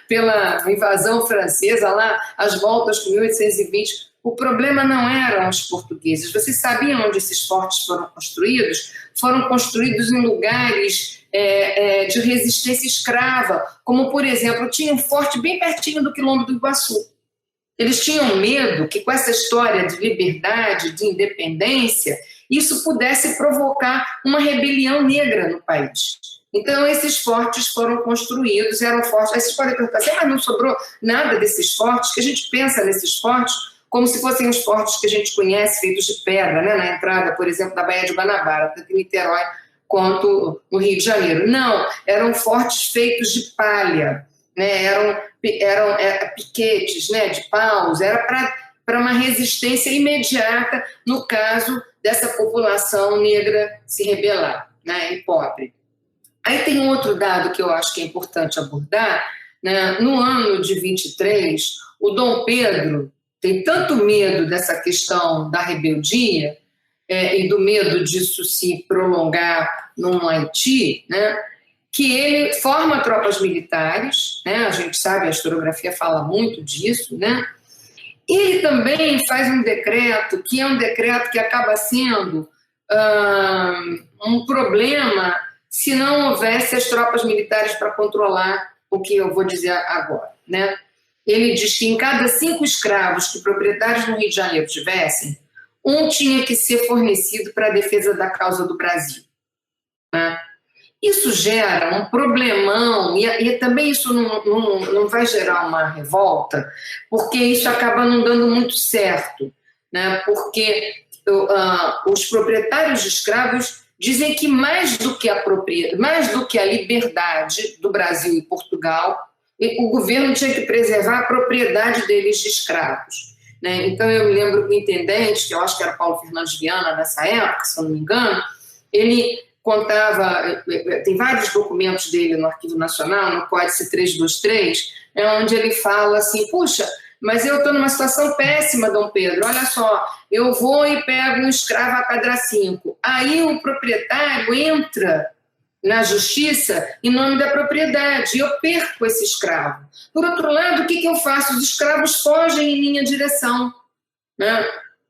pela invasão francesa, lá às voltas de 1820. O problema não eram os portugueses. Vocês sabiam onde esses fortes foram construídos? Foram construídos em lugares de resistência escrava, como, por exemplo, tinha um forte bem pertinho do Quilombo do Iguaçu. Eles tinham medo que com essa história de liberdade, de independência, isso pudesse provocar uma rebelião negra no país. Então, esses fortes foram construídos, eram fortes. Aí vocês podem perguntar assim, mas não sobrou nada desses fortes, que a gente pensa nesses fortes como se fossem os fortes que a gente conhece, feitos de pedra, né? Na entrada, por exemplo, da Baía de Guanabara, tanto em Niterói quanto no Rio de Janeiro. Não, eram fortes feitos de palha, né? Eram piquetes, né? De paus, era para uma resistência imediata no caso dessa população negra se rebelar, né? E pobre. Aí tem um outro dado que eu acho que é importante abordar, né? No ano de 23, o Dom Pedro tem tanto medo dessa questão da rebeldia e do medo disso se prolongar no Haiti, né, que ele forma tropas militares, né, a gente sabe, a historiografia fala muito disso, né, e ele também faz um decreto, que é um decreto que acaba sendo um problema se não houvesse as tropas militares para controlar o que eu vou dizer agora, né. Ele diz que em cada 5 escravos que proprietários no Rio de Janeiro tivessem, um tinha que ser fornecido para a defesa da causa do Brasil. Né? Isso gera um problemão, e também isso não vai gerar uma revolta, porque isso acaba não dando muito certo, né? Porque os proprietários de escravos dizem que mais do que a liberdade do Brasil e Portugal, o governo tinha que preservar a propriedade deles de escravos. Né? Então, eu me lembro que o intendente, que eu acho que era Paulo Fernandes Viana nessa época, se eu não me engano, ele contava, tem vários documentos dele no Arquivo Nacional, no Códice 323, onde ele fala assim, puxa, mas eu estou numa situação péssima, Dom Pedro, olha só, eu vou e pego um escravo a cada 5. Aí o proprietário entra na justiça em nome da propriedade, e eu perco esse escravo. Por outro lado, o que eu faço? Os escravos fogem em minha direção. Né?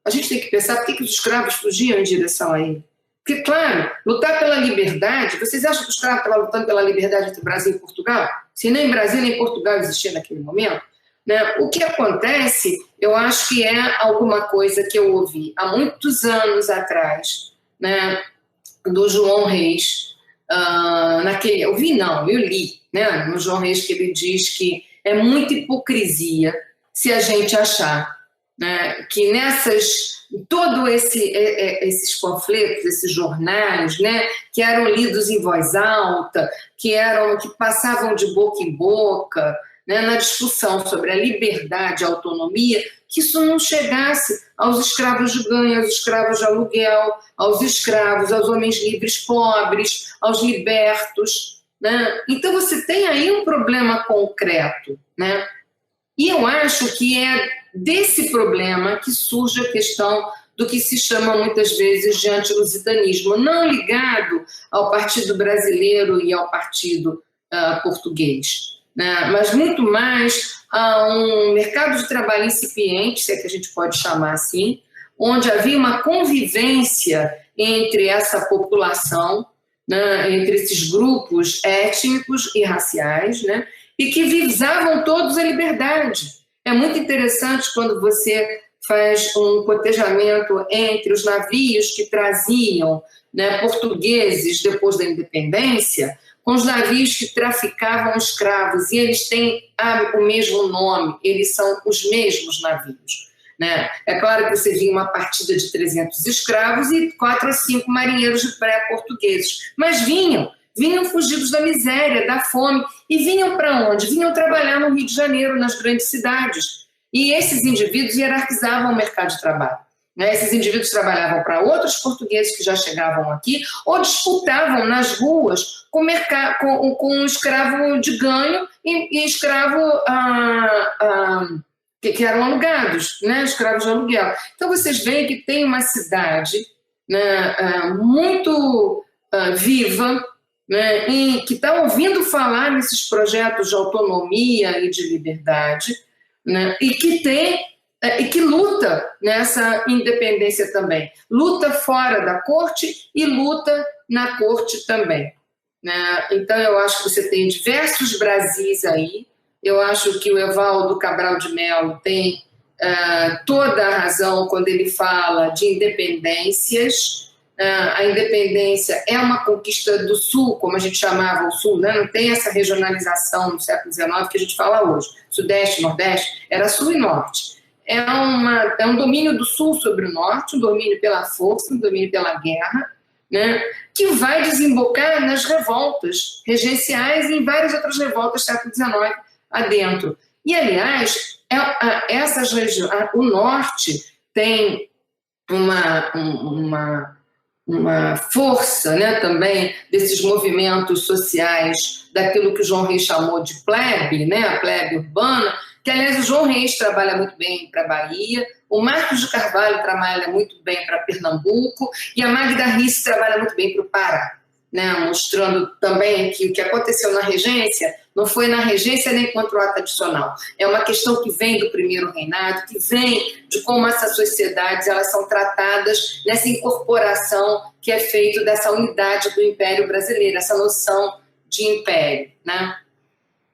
A gente tem que pensar por que os escravos fugiam em direção a ele. Porque, claro, lutar pela liberdade, vocês acham que o escravo estava lutando pela liberdade entre Brasil e Portugal? Se nem Brasil nem Portugal existia naquele momento? Né? O que acontece, eu acho que é alguma coisa que eu ouvi há muitos anos atrás, né, do João Reis, eu li, né, no João Reis, que ele diz que é muita hipocrisia se a gente achar, né, que todos esses panfletos, esses jornais, né, que eram lidos em voz alta, que passavam de boca em boca, né, na discussão sobre a liberdade, a autonomia, que isso não chegasse aos escravos de ganho, aos escravos de aluguel, aos escravos, aos homens livres pobres, aos libertos. Né? Então, você tem aí um problema concreto. Né? E eu acho que é desse problema que surge a questão do que se chama muitas vezes de antilusitanismo, não ligado ao Partido Brasileiro e ao Partido Português, né? Mas muito mais a um mercado de trabalho incipiente, se é que a gente pode chamar assim, onde havia uma convivência entre essa população, né, entre esses grupos étnicos e raciais, né, e que visavam todos a liberdade. É muito interessante quando você faz um cotejamento entre os navios que traziam, né, portugueses depois da independência, com os navios que traficavam escravos, e eles têm o mesmo nome, eles são os mesmos navios, né? É claro que você via uma partida de 300 escravos e 4 a 5 marinheiros de pré-portugueses, mas vinham fugidos da miséria, da fome, e vinham para onde? Vinham trabalhar no Rio de Janeiro, nas grandes cidades, e esses indivíduos hierarquizavam o mercado de trabalho. Esses indivíduos trabalhavam para outros portugueses que já chegavam aqui ou disputavam nas ruas com escravo de ganho e escravo que eram alugados, né? Escravos de aluguel. Então, vocês veem que tem uma cidade, né, muito viva, né, que está ouvindo falar nesses projetos de autonomia e de liberdade, né, e que luta nessa independência também. Luta fora da corte e luta na corte também, né? Então, eu acho que você tem diversos Brasis aí. Eu acho que o Evaldo Cabral de Mello tem toda a razão quando ele fala de independências. A independência é uma conquista do Sul, como a gente chamava o Sul, né? Não tem essa regionalização no século XIX que a gente fala hoje. Sudeste, Nordeste, era Sul e Norte. É um domínio do Sul sobre o Norte, um domínio pela força, um domínio pela guerra, né, que vai desembocar nas revoltas regenciais e em várias outras revoltas do século XIX adentro. E, aliás, essas regiões, o Norte tem uma força, né, também desses movimentos sociais, daquilo que o João Reis chamou de plebe, né, a plebe urbana, que, aliás, o João Reis trabalha muito bem para a Bahia, o Marcos de Carvalho trabalha muito bem para Pernambuco e a Magda Risse trabalha muito bem para o Pará, né, mostrando também que o que aconteceu na regência não foi na regência nem contra o ato adicional. É uma questão que vem do primeiro reinado, que vem de como essas sociedades elas são tratadas nessa incorporação que é feita dessa unidade do Império Brasileiro, essa noção de império, né?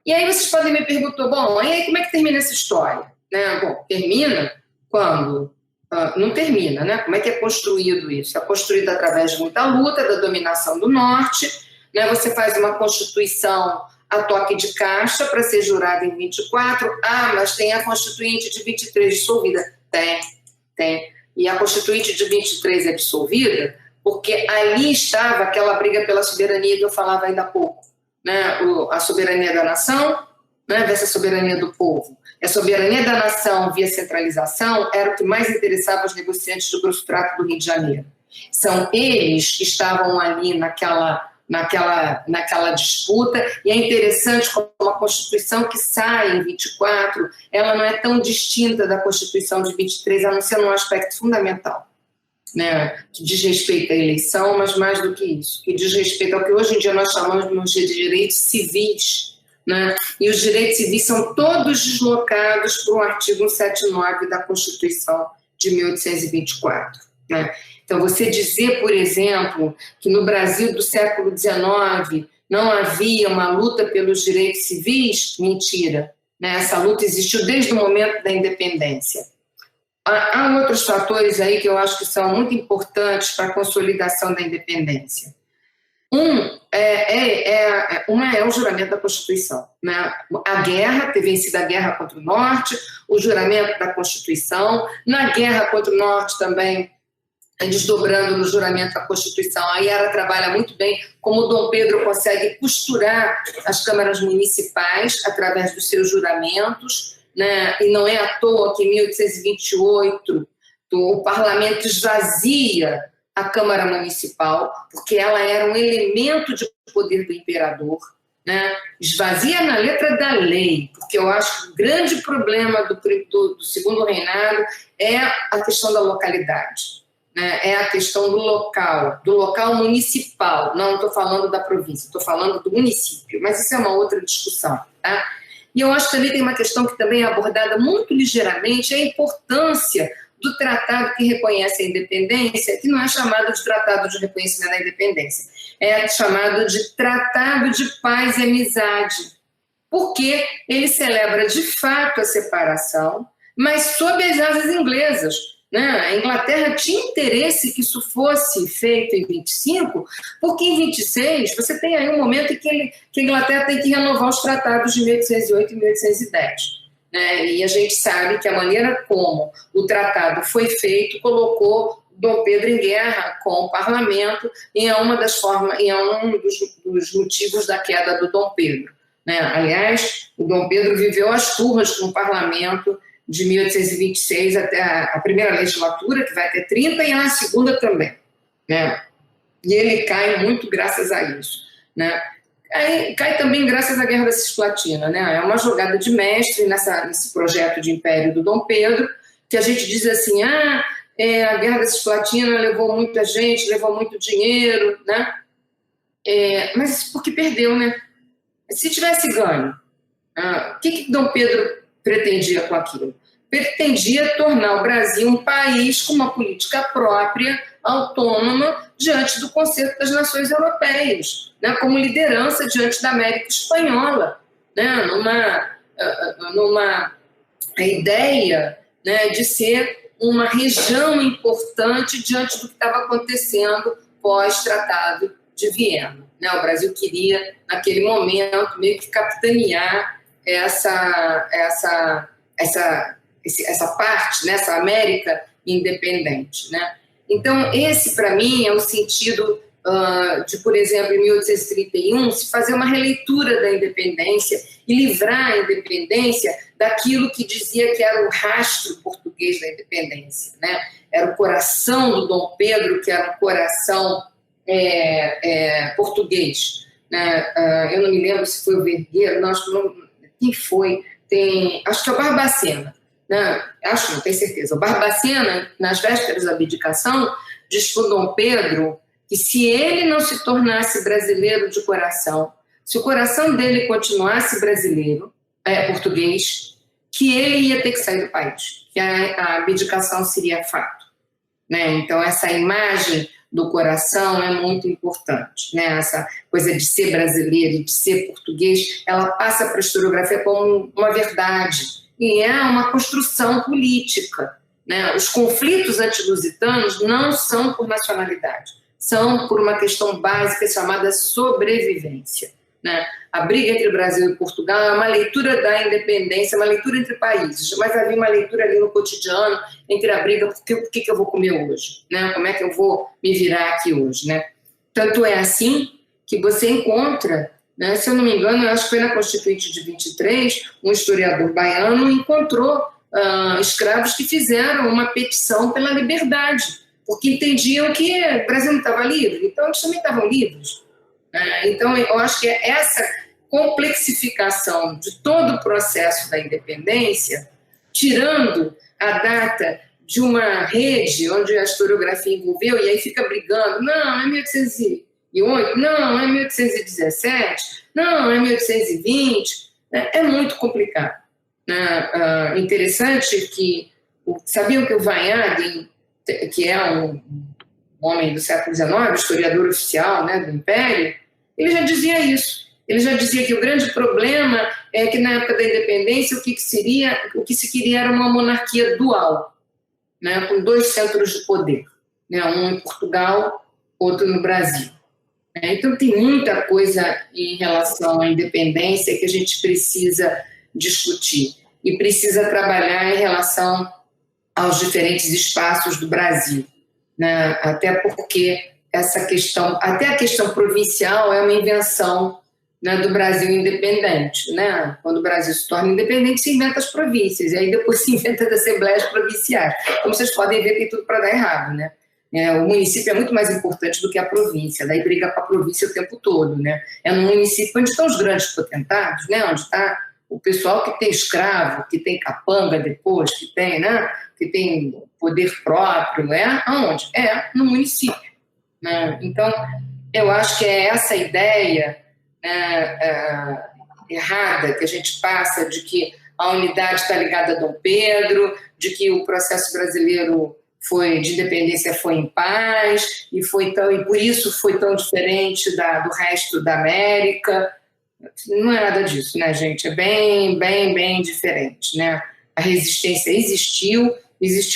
E aí vocês podem me perguntar, bom, e aí como é que termina essa história? Né? Bom, termina quando... não termina, né? Como é que é construído isso? É construído através de muita luta, da dominação do Norte, né? Você faz uma Constituição a toque de caixa para ser jurada em 24. Mas tem a Constituinte de 23 dissolvida. Tem. E a Constituinte de 23 é dissolvida porque ali estava aquela briga pela soberania que eu falava ainda há pouco, né? A soberania da nação, né, versus a soberania do povo. A soberania da nação via centralização era o que mais interessava os negociantes do grosso trato do Rio de Janeiro. São eles que estavam ali naquela disputa, e é interessante como a Constituição que sai em 24, ela não é tão distinta da Constituição de 23, a não ser num aspecto fundamental, né, que diz respeito à eleição, mas mais do que isso, que diz respeito ao que hoje em dia nós chamamos de direitos civis, né, e os direitos civis são todos deslocados para o artigo 179 da Constituição de 1824, né. Então, você dizer, por exemplo, que no Brasil do século XIX não havia uma luta pelos direitos civis, mentira, né? Essa luta existiu desde o momento da independência. Há outros fatores aí que eu acho que são muito importantes para a consolidação da independência. Um é o juramento da Constituição, né? A guerra, ter vencido a guerra contra o Norte, o juramento da Constituição. Na guerra contra o Norte também, desdobrando no juramento da Constituição. A Yara trabalha muito bem como o Dom Pedro consegue costurar as câmaras municipais através dos seus juramentos, né? E não é à toa que em 1828 o parlamento esvazia a Câmara Municipal, porque ela era um elemento de poder do imperador, né? Esvazia na letra da lei, porque eu acho que o grande problema do segundo reinado é a questão da localidade, né? É a questão do local municipal. Não estou falando da província, estou falando do município, mas isso é uma outra discussão, tá? E eu acho que também tem uma questão que também é abordada muito ligeiramente, é a importância do tratado que reconhece a independência, que não é chamado de Tratado de Reconhecimento da Independência, é chamado de Tratado de Paz e Amizade, porque ele celebra de fato a separação, mas sob as asas inglesas, né? A Inglaterra tinha interesse que isso fosse feito em 25, porque em 26 você tem aí um momento em que a Inglaterra tem que renovar os tratados de 1808 e 1810. E a gente sabe que a maneira como o tratado foi feito colocou Dom Pedro em guerra com o parlamento e é um dos motivos da queda do Dom Pedro, né? Aliás, o Dom Pedro viveu as turras com o parlamento de 1826 até a primeira legislatura, que vai até 30, e a segunda também, né? E ele cai muito graças a isso, né? Cai também graças à Guerra da Cisplatina, né? É uma jogada de mestre nesse projeto de império do Dom Pedro, que a gente diz assim, a Guerra da Cisplatina levou muita gente, levou muito dinheiro, né? Mas porque perdeu, né? Se tivesse ganho, o que Dom Pedro pretendia com aquilo? Pretendia tornar o Brasil um país com uma política própria, autônoma, diante do Concerto das Nações Europeias, né, como liderança diante da América Espanhola, né, numa ideia, né, de ser uma região importante diante do que estava acontecendo pós-Tratado de Viena. Né? O Brasil queria, naquele momento, meio que capitanear essa parte, né, essa América independente, né? Então, esse, para mim, é o sentido de, por exemplo, em 1831, se fazer uma releitura da independência e livrar a independência daquilo que dizia que era o rastro português da independência, né? Era o coração do Dom Pedro, que era um coração português, né? Eu não me lembro se foi o Vergueiro, quem foi? Acho que é o Barbacena. Não tenho certeza. O Barbacena, nas vésperas da abdicação, diz para o Dom Pedro que se ele não se tornasse brasileiro de coração, se o coração dele continuasse português, que ele ia ter que sair do país, que a abdicação seria fato. Né? Então, essa imagem do coração é muito importante. Né? Essa coisa de ser brasileiro e de ser português, ela passa para a historiografia como uma verdade. E é uma construção política. Né? Os conflitos antilusitanos não são por nacionalidade, são por uma questão básica chamada sobrevivência. Né? A briga entre Brasil e Portugal é uma leitura da independência, uma leitura entre países, mas havia uma leitura ali no cotidiano entre a briga, o que eu vou comer hoje? Né? Como é que eu vou me virar aqui hoje? Né? Tanto é assim que você encontra, né, se eu não me engano, eu acho que foi na Constituinte de 23, um historiador baiano encontrou escravos que fizeram uma petição pela liberdade, porque entendiam que o Brasil não estava livre, então eles também estavam livres. Então, eu acho que essa complexificação de todo o processo da independência, tirando a data de uma rede onde a historiografia envolveu, e aí fica brigando, não, é 1808, não, é 1817, não, é 1820, é muito complicado. Interessante que, sabiam que o Vanhagen, que é um homem do século XIX, historiador oficial, né, do Império, ele já dizia isso. Ele já dizia que o grande problema é que na época da independência o que se queria era uma monarquia dual, né, com dois centros de poder, né, um em Portugal, outro no Brasil. Então tem muita coisa em relação à independência que a gente precisa discutir e precisa trabalhar em relação aos diferentes espaços do Brasil, né? Até porque essa questão, até a questão provincial é uma invenção, né, do Brasil independente, né? Quando o Brasil se torna independente, se inventa as províncias, e aí depois se inventa as assembleias provinciais. Como vocês podem ver, tem tudo para dar errado, né? O município é muito mais importante do que a província, daí briga com a província o tempo todo, né? É no município onde estão os grandes potentados, né? Onde está o pessoal que tem escravo, que tem capanga depois, que tem, né? Que tem poder próprio, aonde? No município, né? Então, eu acho que é essa ideia errada que a gente passa de que a unidade está ligada a Dom Pedro, de que o processo brasileiro de independência foi em paz e por isso foi tão diferente do resto da América. Não é nada disso, né, gente? É bem, bem, bem diferente, né? A resistência existiu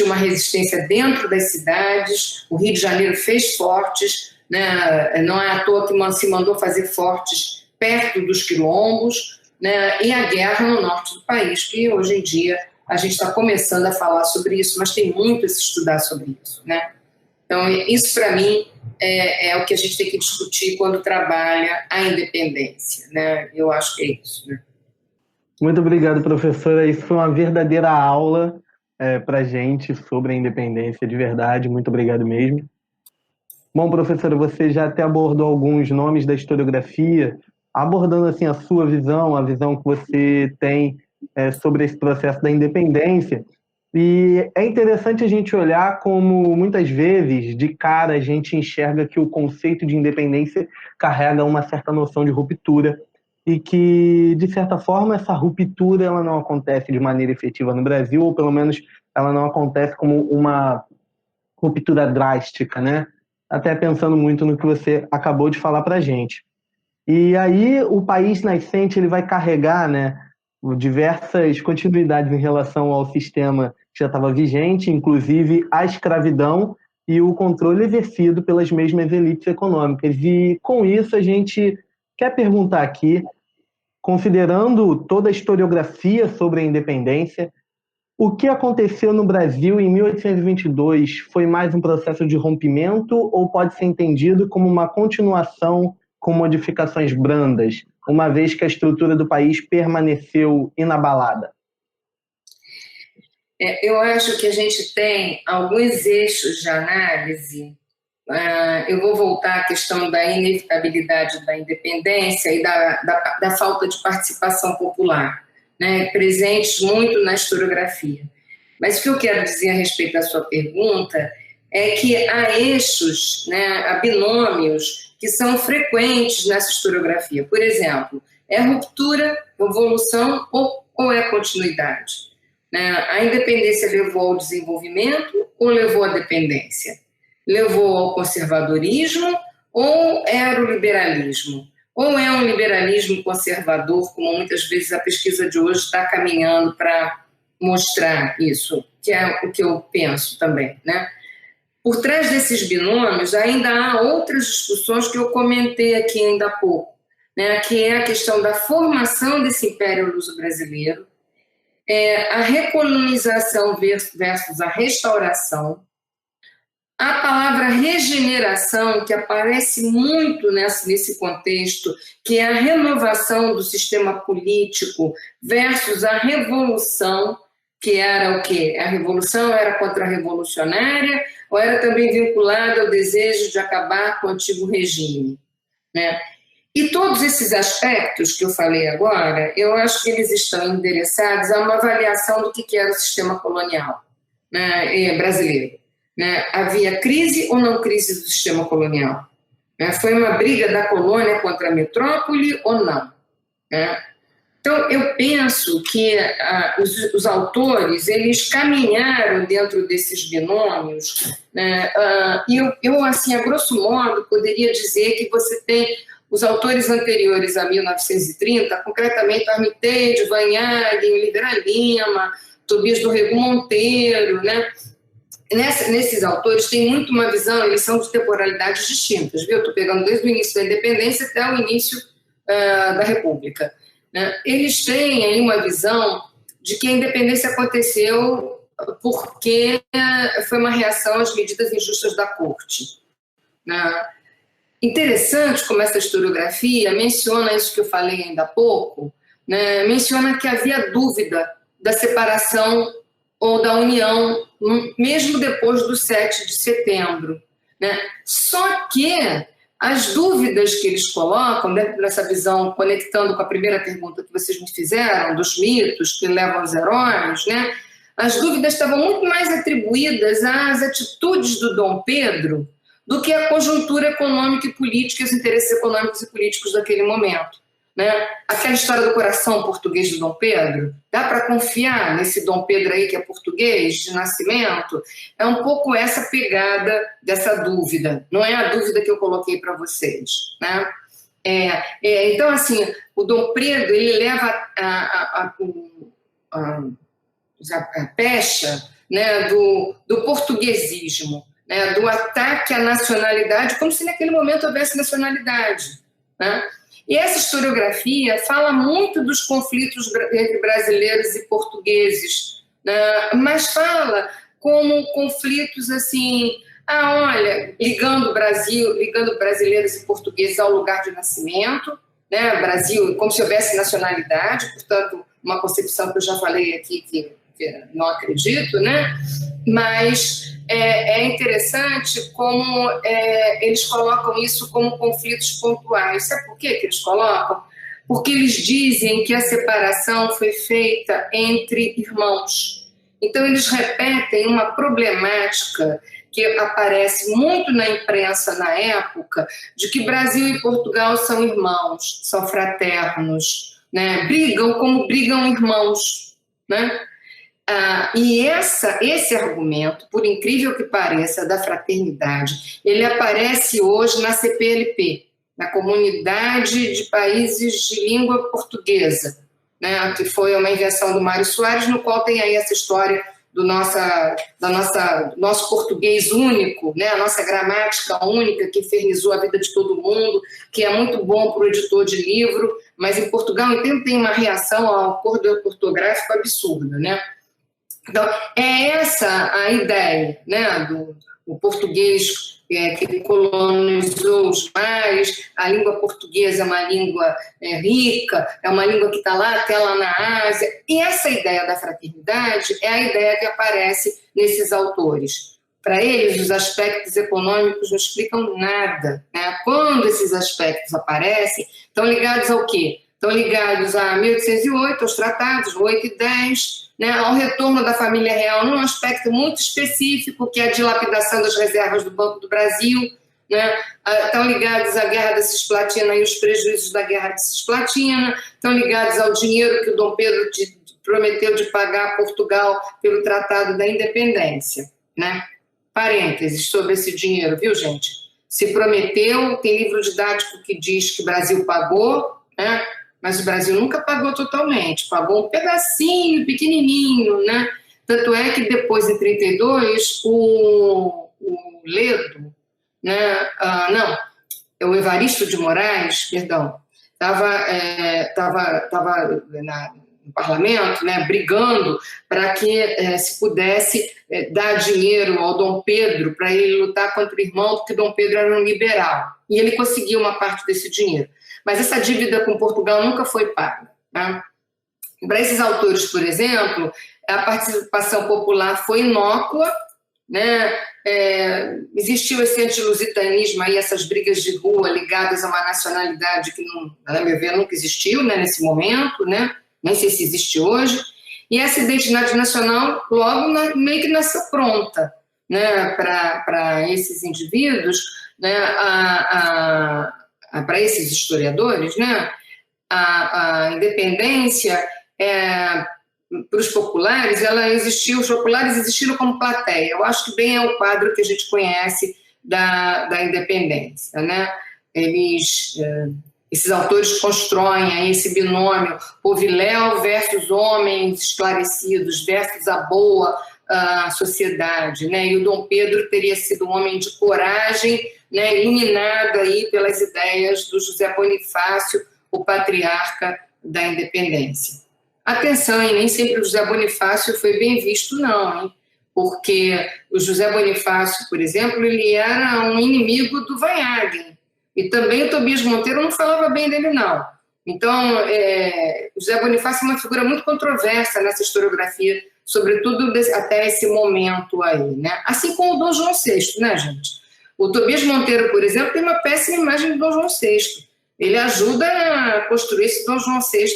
uma resistência dentro das cidades, o Rio de Janeiro fez fortes, né? Não é à toa que se mandou fazer fortes perto dos quilombos, né? E a guerra no norte do país, que hoje em dia a gente está começando a falar sobre isso, mas tem muito a se estudar sobre isso, né? Então, isso para mim é o que a gente tem que discutir quando trabalha a independência, né? Eu acho que é isso, né? Muito obrigado, professora. Isso foi uma verdadeira aula para a gente sobre a independência, de verdade. Muito obrigado mesmo. Bom, professora, você já até abordou alguns nomes da historiografia, abordando assim a sua visão, a visão que você tem sobre esse processo da independência. E é interessante a gente olhar como, muitas vezes, de cara, a gente enxerga que o conceito de independência carrega uma certa noção de ruptura e que, de certa forma, essa ruptura ela não acontece de maneira efetiva no Brasil, ou pelo menos ela não acontece como uma ruptura drástica, né? Até pensando muito no que você acabou de falar para a gente. E aí o país nascente ele vai carregar, né, diversas continuidades em relação ao sistema que já estava vigente, inclusive a escravidão e o controle exercido pelas mesmas elites econômicas. E com isso a gente quer perguntar aqui, considerando toda a historiografia sobre a independência, o que aconteceu no Brasil em 1822 foi mais um processo de rompimento ou pode ser entendido como uma continuação com modificações brandas, uma vez que a estrutura do país permaneceu inabalada? Eu acho que a gente tem alguns eixos de análise. Eu vou voltar à questão da inevitabilidade da independência e da falta de participação popular, né, presentes muito na historiografia. Mas o que eu quero dizer a respeito da sua pergunta é que há eixos, né, há binômios que são frequentes nessa historiografia. Por exemplo, é ruptura, evolução ou é continuidade? Né? A independência levou ao desenvolvimento ou levou à dependência? Levou ao conservadorismo ou era o liberalismo? Ou é um liberalismo conservador, como muitas vezes a pesquisa de hoje está caminhando para mostrar isso, que é o que eu penso também, né? Por trás desses binômios ainda há outras discussões que eu comentei aqui ainda há pouco, né? Que é a questão da formação desse Império Luso-Brasileiro, a recolonização versus a restauração, a palavra regeneração, que aparece muito nesse contexto, que é a renovação do sistema político versus a revolução, que era o quê? A revolução era contra-revolucionária ou era também vinculada ao desejo de acabar com o antigo regime, né? E todos esses aspectos que eu falei agora, eu acho que eles estão endereçados a uma avaliação do que era o sistema colonial, né, brasileiro. Né? Havia crise ou não crise do sistema colonial? Né? Foi uma briga da colônia contra a metrópole ou não? Né? Então, eu penso que os autores, eles caminharam dentro desses binômios, né? E eu, assim, a grosso modo, poderia dizer que você tem os autores anteriores a 1930, concretamente Armitage, Vanhagen, Oliveira Lima, Tobias do Rego Monteiro, né? Nesses autores tem muito uma visão, eles são de temporalidades distintas, viu? Estou pegando desde o início da independência até o início da República. Né? Eles têm aí uma visão de que a independência aconteceu porque foi uma reação às medidas injustas da corte. Né? Interessante como essa historiografia menciona isso que eu falei ainda há pouco, né? Menciona que havia dúvida da separação ou da união, mesmo depois do 7 de setembro. né? Só que as dúvidas que eles colocam, dentro dessa visão, conectando com a primeira pergunta que vocês me fizeram, dos mitos que levam aos heróis, né? As dúvidas estavam muito mais atribuídas às atitudes do Dom Pedro do que à conjuntura econômica e política, os interesses econômicos e políticos daquele momento, né? Aquela história do coração português do Dom Pedro, dá para confiar nesse Dom Pedro aí que é português de nascimento? É um pouco essa pegada dessa dúvida, não é a dúvida que eu coloquei para vocês, né? Então, assim, o Dom Pedro, ele leva a pecha, né, do portuguesismo, né, do ataque à nacionalidade, como se naquele momento houvesse nacionalidade, né? E essa historiografia fala muito dos conflitos entre brasileiros e portugueses, né? Mas fala como conflitos assim, olha, ligando brasileiros e portugueses ao lugar de nascimento, né? Brasil, como se houvesse nacionalidade, portanto, uma concepção que eu já falei aqui que não acredito, né? Mas é interessante como eles colocam isso como conflitos pontuais. Sabe por que eles colocam? Porque eles dizem que a separação foi feita entre irmãos. Então, eles repetem uma problemática que aparece muito na imprensa na época, de que Brasil e Portugal são irmãos, são fraternos, né? Brigam como brigam irmãos, né? E esse argumento, por incrível que pareça, da fraternidade, ele aparece hoje na CPLP, na Comunidade de Países de Língua Portuguesa, né, que foi uma invenção do Mário Soares, no qual tem aí essa história do nosso português único, né, a nossa gramática única, que infernizou a vida de todo mundo, que é muito bom para o editor de livro, mas em Portugal então, tem uma reação ao acordo ortográfico absurda, né? Então, é essa a ideia, né, do português que colonizou os mares. A língua portuguesa é uma língua rica, é uma língua que está lá, até lá na Ásia. E essa ideia da fraternidade é a ideia que aparece nesses autores. Para eles, os aspectos econômicos não explicam nada, né? Quando esses aspectos aparecem, estão ligados ao quê? Estão ligados a 1808, aos tratados, 8 e 10, né, ao retorno da família real num aspecto muito específico, que é a dilapidação das reservas do Banco do Brasil, né, estão ligados à Guerra da Cisplatina e os prejuízos da Guerra da Cisplatina, estão ligados ao dinheiro que o Dom Pedro prometeu de pagar a Portugal pelo Tratado da Independência, né? Parênteses sobre esse dinheiro, viu, gente? Se prometeu, tem livro didático que diz que o Brasil pagou, né? Mas o Brasil nunca pagou totalmente, pagou um pedacinho pequenininho, né? Tanto é que depois, em 32, o Ledo, né? O Evaristo de Moraes, perdão, estava no parlamento, né, brigando para que se pudesse dar dinheiro ao Dom Pedro para ele lutar contra o irmão, porque Dom Pedro era um liberal. E ele conseguiu uma parte desse dinheiro. Mas essa dívida com Portugal nunca foi paga, né? Para esses autores, por exemplo, a participação popular foi inócua, né? Existiu esse antilusitanismo, aí, essas brigas de rua ligadas a uma nacionalidade que, na meu ver, nunca existiu, né, nesse momento, né? Nem sei se existe hoje. E essa identidade nacional logo meio que nasceu pronta, né, para esses indivíduos, né, para esses historiadores, né, a independência, para os populares, ela existiu, os populares existiram como plateia. Eu acho que bem é o quadro que a gente conhece da independência, né? Esses autores constroem aí esse binômio poviléu versus homens esclarecidos versus a boa sociedade, né? E o Dom Pedro teria sido um homem de coragem, né, iluminado aí pelas ideias do José Bonifácio, o patriarca da independência. Atenção, hein? Nem sempre o José Bonifácio foi bem visto, não, hein? Porque o José Bonifácio, por exemplo, ele era um inimigo do Vanhagen. E também o Tobias Monteiro não falava bem dele, não. Então, o José Bonifácio é uma figura muito controversa nessa historiografia, sobretudo até esse momento aí, né? Assim como o Dom João VI, né, gente? O Tobias Monteiro, por exemplo, tem uma péssima imagem do Dom João VI. Ele ajuda a construir esse Dom João VI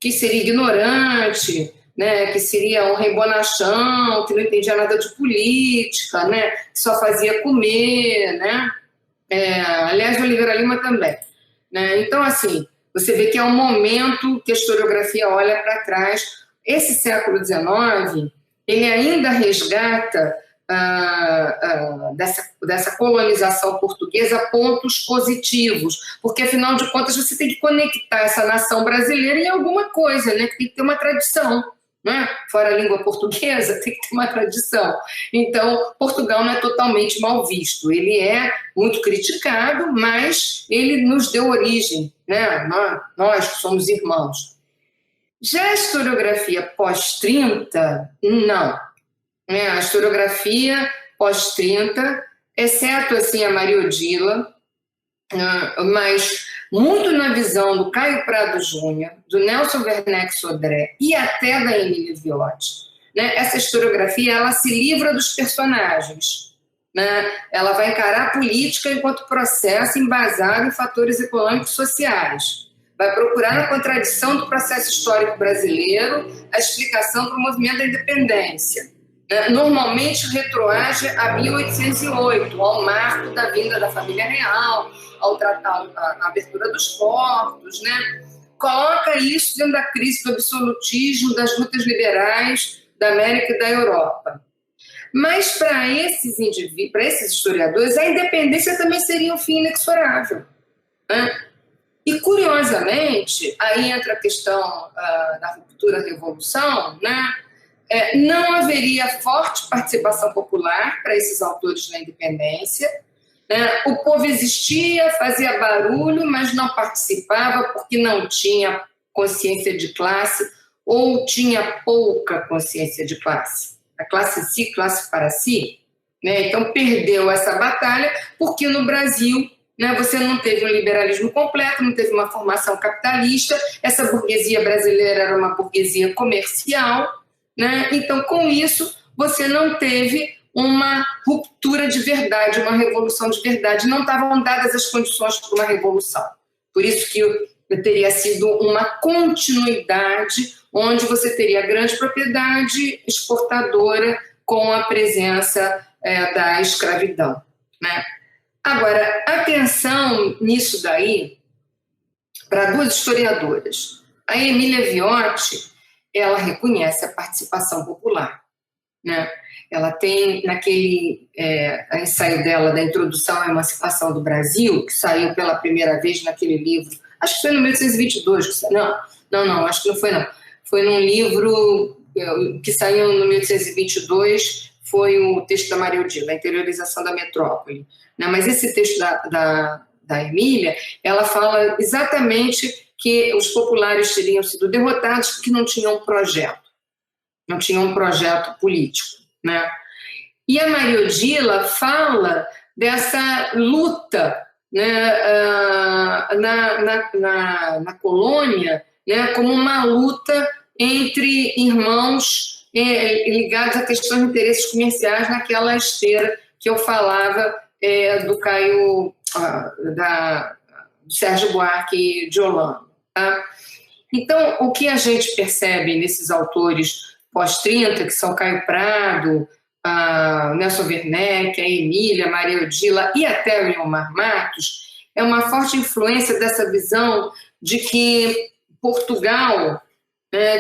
que seria ignorante, né, que seria um rei bonachão, que não entendia nada de política, né, que só fazia comer, né? Aliás, o Oliveira Lima também. Né? Então, assim, você vê que é um momento que a historiografia olha para trás. Esse século XIX, ele ainda resgata dessa colonização portuguesa pontos positivos, porque, afinal de contas, você tem que conectar essa nação brasileira em alguma coisa, né? Tem que ter uma tradição. Né? Fora a língua portuguesa, tem que ter uma tradição. Então, Portugal não é totalmente mal visto. Ele é muito criticado, mas ele nos deu origem, né? Nós que somos irmãos. Já a historiografia pós-30, não. A historiografia pós-30, exceto assim, a Maria Odila, mas muito na visão do Caio Prado Júnior, do Nelson Werneck Sodré e até da Emília Viotti, né? Essa historiografia ela se livra dos personagens, né? Ela vai encarar a política enquanto processo embasado em fatores econômicos e sociais. Vai procurar na contradição do processo histórico brasileiro a explicação para o movimento da independência. Normalmente retroage a 1808, ao marco da vinda da família real, ao tratado, a abertura dos portos, né? Coloca isso dentro da crise do absolutismo, das lutas liberais da América e da Europa. Mas para esses indivíduos, para esses historiadores, a independência também seria um fim inexorável, né? E, curiosamente, aí entra a questão da ruptura-revolução, né? Não haveria forte participação popular para esses autores na independência. O povo existia, fazia barulho, mas não participava porque não tinha consciência de classe ou tinha pouca consciência de classe. A classe em si, classe para si. Né? Então, perdeu essa batalha porque no Brasil, né, você não teve um liberalismo completo, não teve uma formação capitalista, essa burguesia brasileira era uma burguesia comercial. Né? Então, com isso, você não teve uma ruptura de verdade, uma revolução de verdade. Não estavam dadas as condições para uma revolução. Por isso que teria sido uma continuidade, onde você teria grande propriedade exportadora com a presença da escravidão. Né? Agora, atenção nisso daí para duas historiadoras. A Emília Viotti, ela reconhece a participação popular. Né? Ela tem, naquele ensaio dela da Introdução à Emancipação do Brasil, que saiu pela primeira vez naquele livro, acho que foi no 1822, não, acho que não foi não. Foi num livro que saiu no 1822, foi o texto da Maria Odila, A Interiorização da Metrópole. Né? Mas esse texto da Emília, ela fala exatamente que os populares teriam sido derrotados porque não tinham um projeto. Não tinham um projeto político. Né? E a Maria Odila fala dessa luta, né, na colônia, né, como uma luta entre irmãos ligados à questão de interesses comerciais naquela esteira que eu falava do Caio, do Sérgio Buarque de Holanda. Tá? Então, o que a gente percebe nesses autores pós-30, que são Caio Prado, Nelson Werneck, a Emília, a Maria Odila e até o Leomar Matos, é uma forte influência dessa visão de que Portugal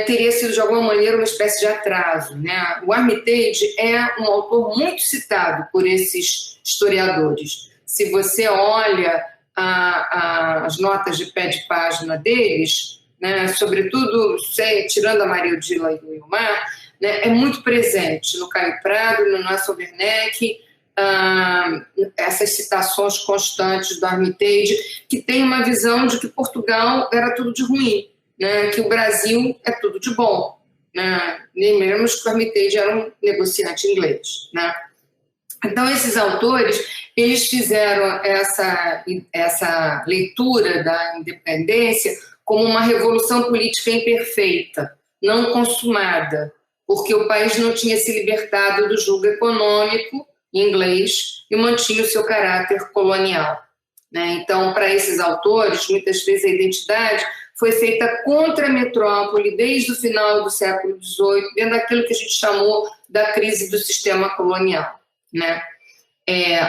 teria sido, de alguma maneira, uma espécie de atraso. Né? O Armitage é um autor muito citado por esses historiadores. Se você olha as notas de pé de página deles, né, sobretudo, tirando a Maria Odila e o Leomar, né, é muito presente no Caio Prado, no Nelson Werneck, essas citações constantes do Armitage, que tem uma visão de que Portugal era tudo de ruim, né, que o Brasil é tudo de bom. Né? Lembramos que o Armitage era um negociante inglês. Né? Então, esses autores, eles fizeram essa leitura da independência como uma revolução política imperfeita, não consumada, porque o país não tinha se libertado do jugo econômico, em inglês e mantinha o seu caráter colonial, né? Então, para esses autores, muitas vezes a identidade foi feita contra a metrópole desde o final do século XVIII, dentro daquilo que a gente chamou da crise do sistema colonial, né?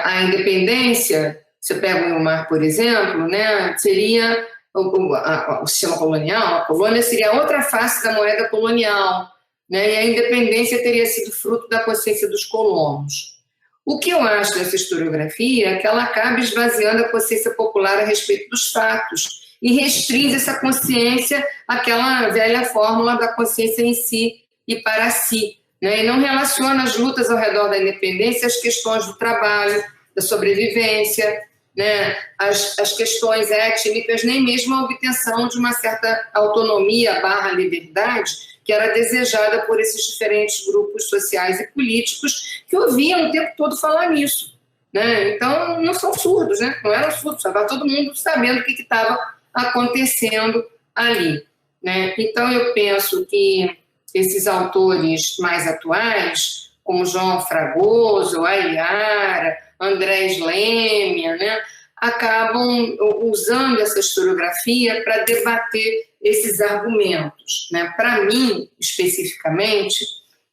A independência, você pega o Wilmar, por exemplo, né, seria o sistema colonial, a colônia seria outra face da moeda colonial, né, e a independência teria sido fruto da consciência dos colonos. O que eu acho dessa historiografia é que ela acaba esvaziando a consciência popular a respeito dos fatos e restringe essa consciência àquela velha fórmula da consciência em si e para si, né? E não relaciona as lutas ao redor da independência às questões do trabalho, da sobrevivência, né? As questões étnicas, nem mesmo a obtenção de uma certa autonomia / liberdade que era desejada por esses diferentes grupos sociais e políticos que ouviam o tempo todo falar nisso, né? Então, não são surdos, né? Não eram surdos, estava todo mundo sabendo o que estava acontecendo ali, né? Então, eu penso que esses autores mais atuais, como João Fragoso, Ailiara, Andrés Lemia, né, acabam usando essa historiografia para debater esses argumentos, né? Para mim, especificamente,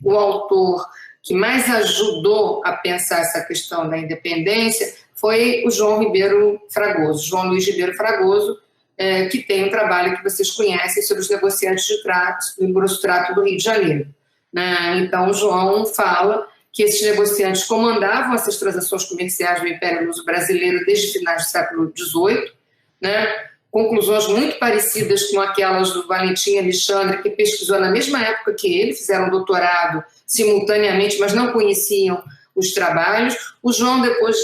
o autor que mais ajudou a pensar essa questão da independência foi o João Luiz Ribeiro Fragoso, que tem um trabalho que vocês conhecem sobre os negociantes de trato, do grosso trato do Rio de Janeiro, né? Então, o João fala que esses negociantes comandavam essas transações comerciais do Império Luso brasileiro desde finais do século XVIII, né? Conclusões muito parecidas com aquelas do Valentim Alexandre, que pesquisou na mesma época que ele, fizeram doutorado simultaneamente, mas não conheciam os trabalhos. O João, depois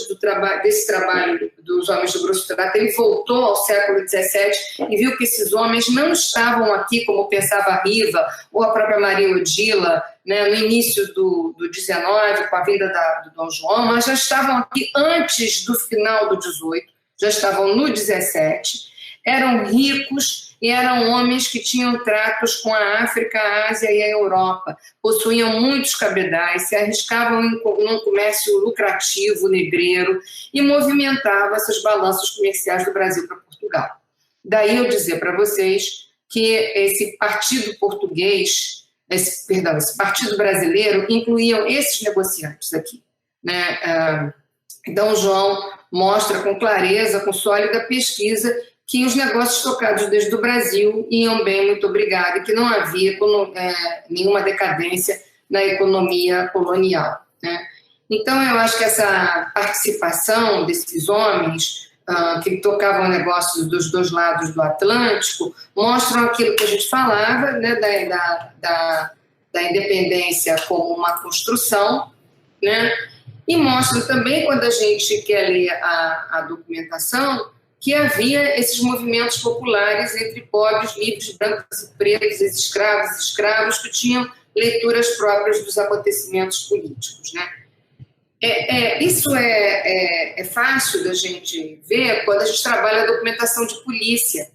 desse trabalho dos homens do grosso trato, ele voltou ao século XVII e viu que esses homens não estavam aqui, como pensava Riva ou a própria Maria Odila, né, no início do XIX, com a vinda do Dom João, mas já estavam aqui antes do final do XVIII, já estavam no XVII, eram ricos e eram homens que tinham tratos com a África, a Ásia e a Europa, possuíam muitos cabedais, se arriscavam num comércio lucrativo, negreiro, e movimentavam essas balanças comerciais do Brasil para Portugal. Daí eu dizer para vocês que esse partido português, esse partido brasileiro, incluíam esses negociantes aqui, né? Então, o João mostra com clareza, com sólida pesquisa, que os negócios tocados desde o Brasil iam bem, muito obrigada, e que não havia nenhuma decadência na economia colonial, né? Então, eu acho que essa participação desses homens que tocavam negócios dos dois lados do Atlântico mostram aquilo que a gente falava, né, da independência como uma construção, né? E mostram também, quando a gente quer ler a documentação, que havia esses movimentos populares entre pobres, livres, brancos e pretos, escravos, que tinham leituras próprias dos acontecimentos políticos, né? Isso é fácil da gente ver quando a gente trabalha a documentação de polícia.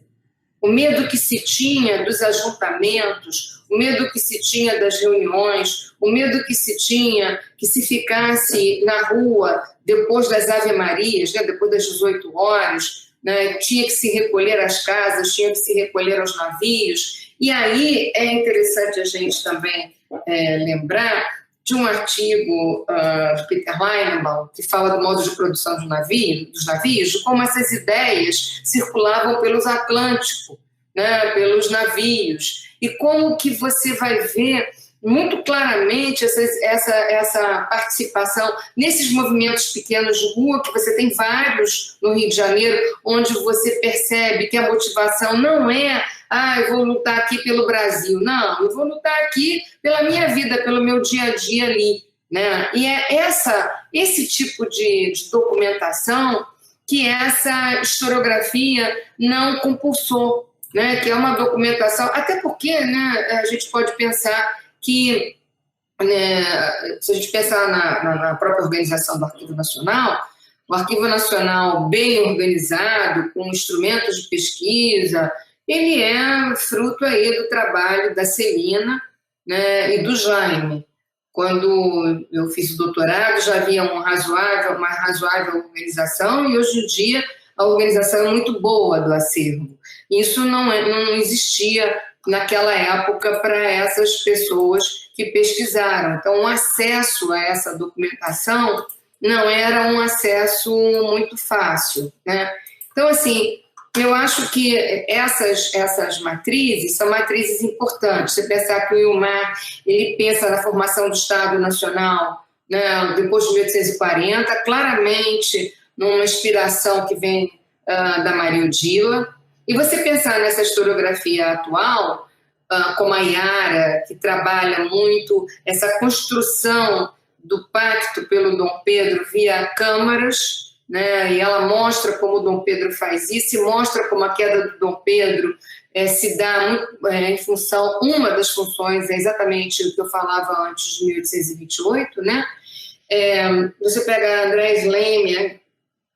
O medo que se tinha dos ajuntamentos, o medo que se tinha das reuniões, o medo que se tinha que se ficasse na rua depois das Ave-Marias, né, depois das 18 horas, né, tinha que se recolher às casas, tinha que se recolher aos navios. E aí é interessante a gente também lembrar de um artigo de Peter Leinenbaum, que fala do modo de produção dos navios, de como essas ideias circulavam pelos Atlânticos, né, pelos navios, e como que você vai ver muito claramente essa participação nesses movimentos pequenos de rua, que você tem vários no Rio de Janeiro, onde você percebe que a motivação não é eu vou lutar aqui pelo Brasil. Não, eu vou lutar aqui pela minha vida, pelo meu dia a dia ali, né? E é esse tipo de documentação que essa historiografia não compulsou, né? Que é uma documentação, até porque, né, a gente pode pensar que, se a gente pensar na própria organização do Arquivo Nacional, o Arquivo Nacional bem organizado, com instrumentos de pesquisa, ele é fruto aí do trabalho da Celina, né, e do Jaime, Quando eu fiz o doutorado, já havia uma razoável organização, e hoje em dia a organização é muito boa do acervo. Isso não existia naquela época para essas pessoas que pesquisaram. Então, o acesso a essa documentação não era um acesso muito fácil, né? Então, assim, eu acho que essas matrizes são matrizes importantes. Você pensar que o Ilmar, ele pensa na formação do Estado Nacional, né, depois de 1840, claramente numa inspiração que vem da Maria Odila. E você pensar nessa historiografia atual, como a Yara, que trabalha muito essa construção do pacto pelo Dom Pedro via câmaras, né? E ela mostra como o Dom Pedro faz isso, e mostra como a queda do Dom Pedro se dá em função, uma das funções é exatamente o que eu falava antes de 1828, né? Você pega André Slemmer,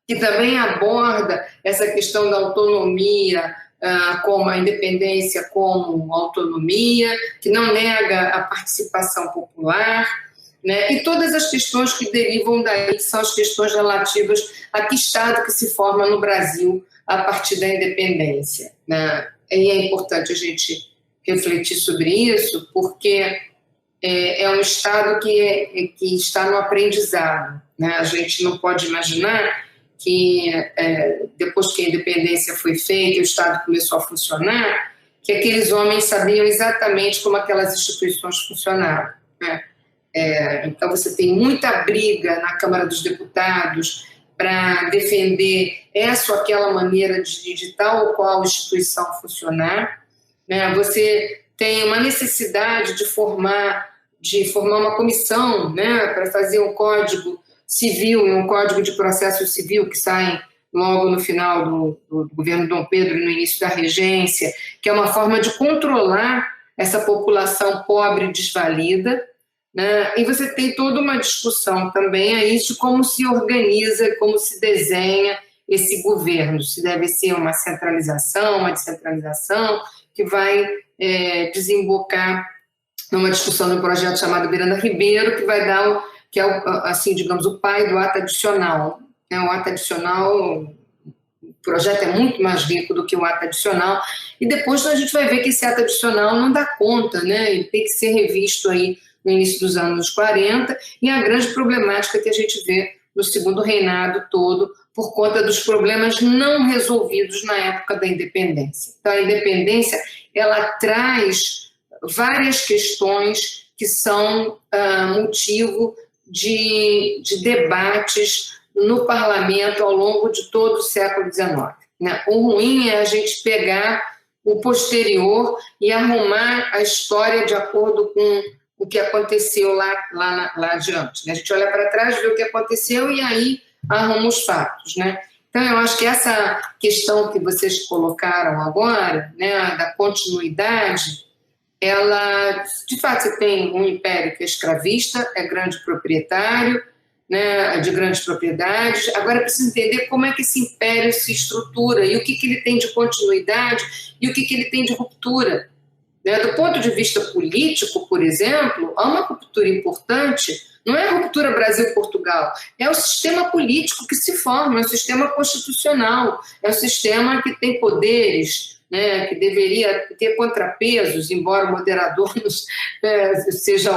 que também aborda essa questão da autonomia, como a independência como autonomia, que não nega a participação popular, né? E todas as questões que derivam daí são as questões relativas a que Estado que se forma no Brasil a partir da independência, né? E é importante a gente refletir sobre isso, porque é um Estado que está no aprendizado, né? A gente não pode imaginar que depois que a independência foi feita, o Estado começou a funcionar, que aqueles homens sabiam exatamente como aquelas instituições funcionavam, né? Então você tem muita briga na Câmara dos Deputados para defender essa ou aquela maneira de tal ou qual instituição funcionar, né? Você tem uma necessidade de formar uma comissão, né, para fazer um código civil e um código de processo civil que saem logo no final do governo Dom Pedro e no início da regência, que é uma forma de controlar essa população pobre e desvalida, né? E você tem toda uma discussão também aí de como se organiza, como se desenha esse governo, se deve ser uma centralização, uma descentralização, que vai desembocar numa discussão de um projeto chamado Miranda Ribeiro, que vai dar que é, assim, digamos, o pai do ato adicional. O ato adicional, o projeto é muito mais rico do que o ato adicional, e depois a gente vai ver que esse ato adicional não dá conta, né? Ele tem que ser revisto aí no início dos anos 40, e a grande problemática que a gente vê no segundo reinado todo, por conta dos problemas não resolvidos na época da independência. Então, a independência, ela traz várias questões que são motivo de debates no parlamento ao longo de todo o século XIX. Né? O ruim é a gente pegar o posterior e arrumar a história de acordo com o que aconteceu lá adiante. Né? A gente olha para trás, vê o que aconteceu e aí arruma os fatos. Né? Então, eu acho que essa questão que vocês colocaram agora, né, da continuidade, ela, de fato, você tem um império que é escravista, é grande proprietário, né, de grandes propriedades. Agora, é preciso entender como é que esse império se estrutura e o que ele tem de continuidade e o que ele tem de ruptura. Né? Do ponto de vista político, por exemplo, há uma ruptura importante, não é a ruptura Brasil-Portugal, é o sistema político que se forma, é o sistema constitucional, é o sistema que tem poderes, né, que deveria ter contrapesos, embora o moderador seja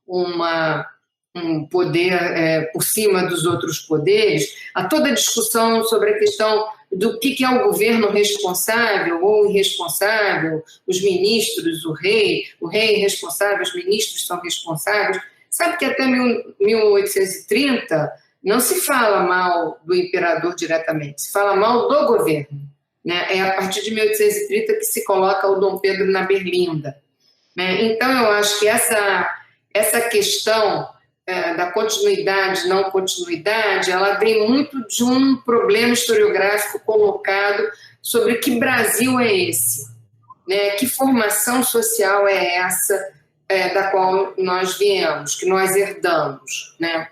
um poder por cima dos outros poderes. Há toda a discussão sobre a questão do que é o governo responsável ou irresponsável, os ministros, o rei é responsável, os ministros são responsáveis. Sabe que até 1830 não se fala mal do imperador diretamente, se fala mal do governo. Né? É a partir de 1830 que se coloca o Dom Pedro na berlinda. Né? Então, eu acho que essa questão da continuidade, não continuidade, ela vem muito de um problema historiográfico colocado sobre que Brasil é esse, né? Que formação social é essa da qual nós viemos, que nós herdamos. Né?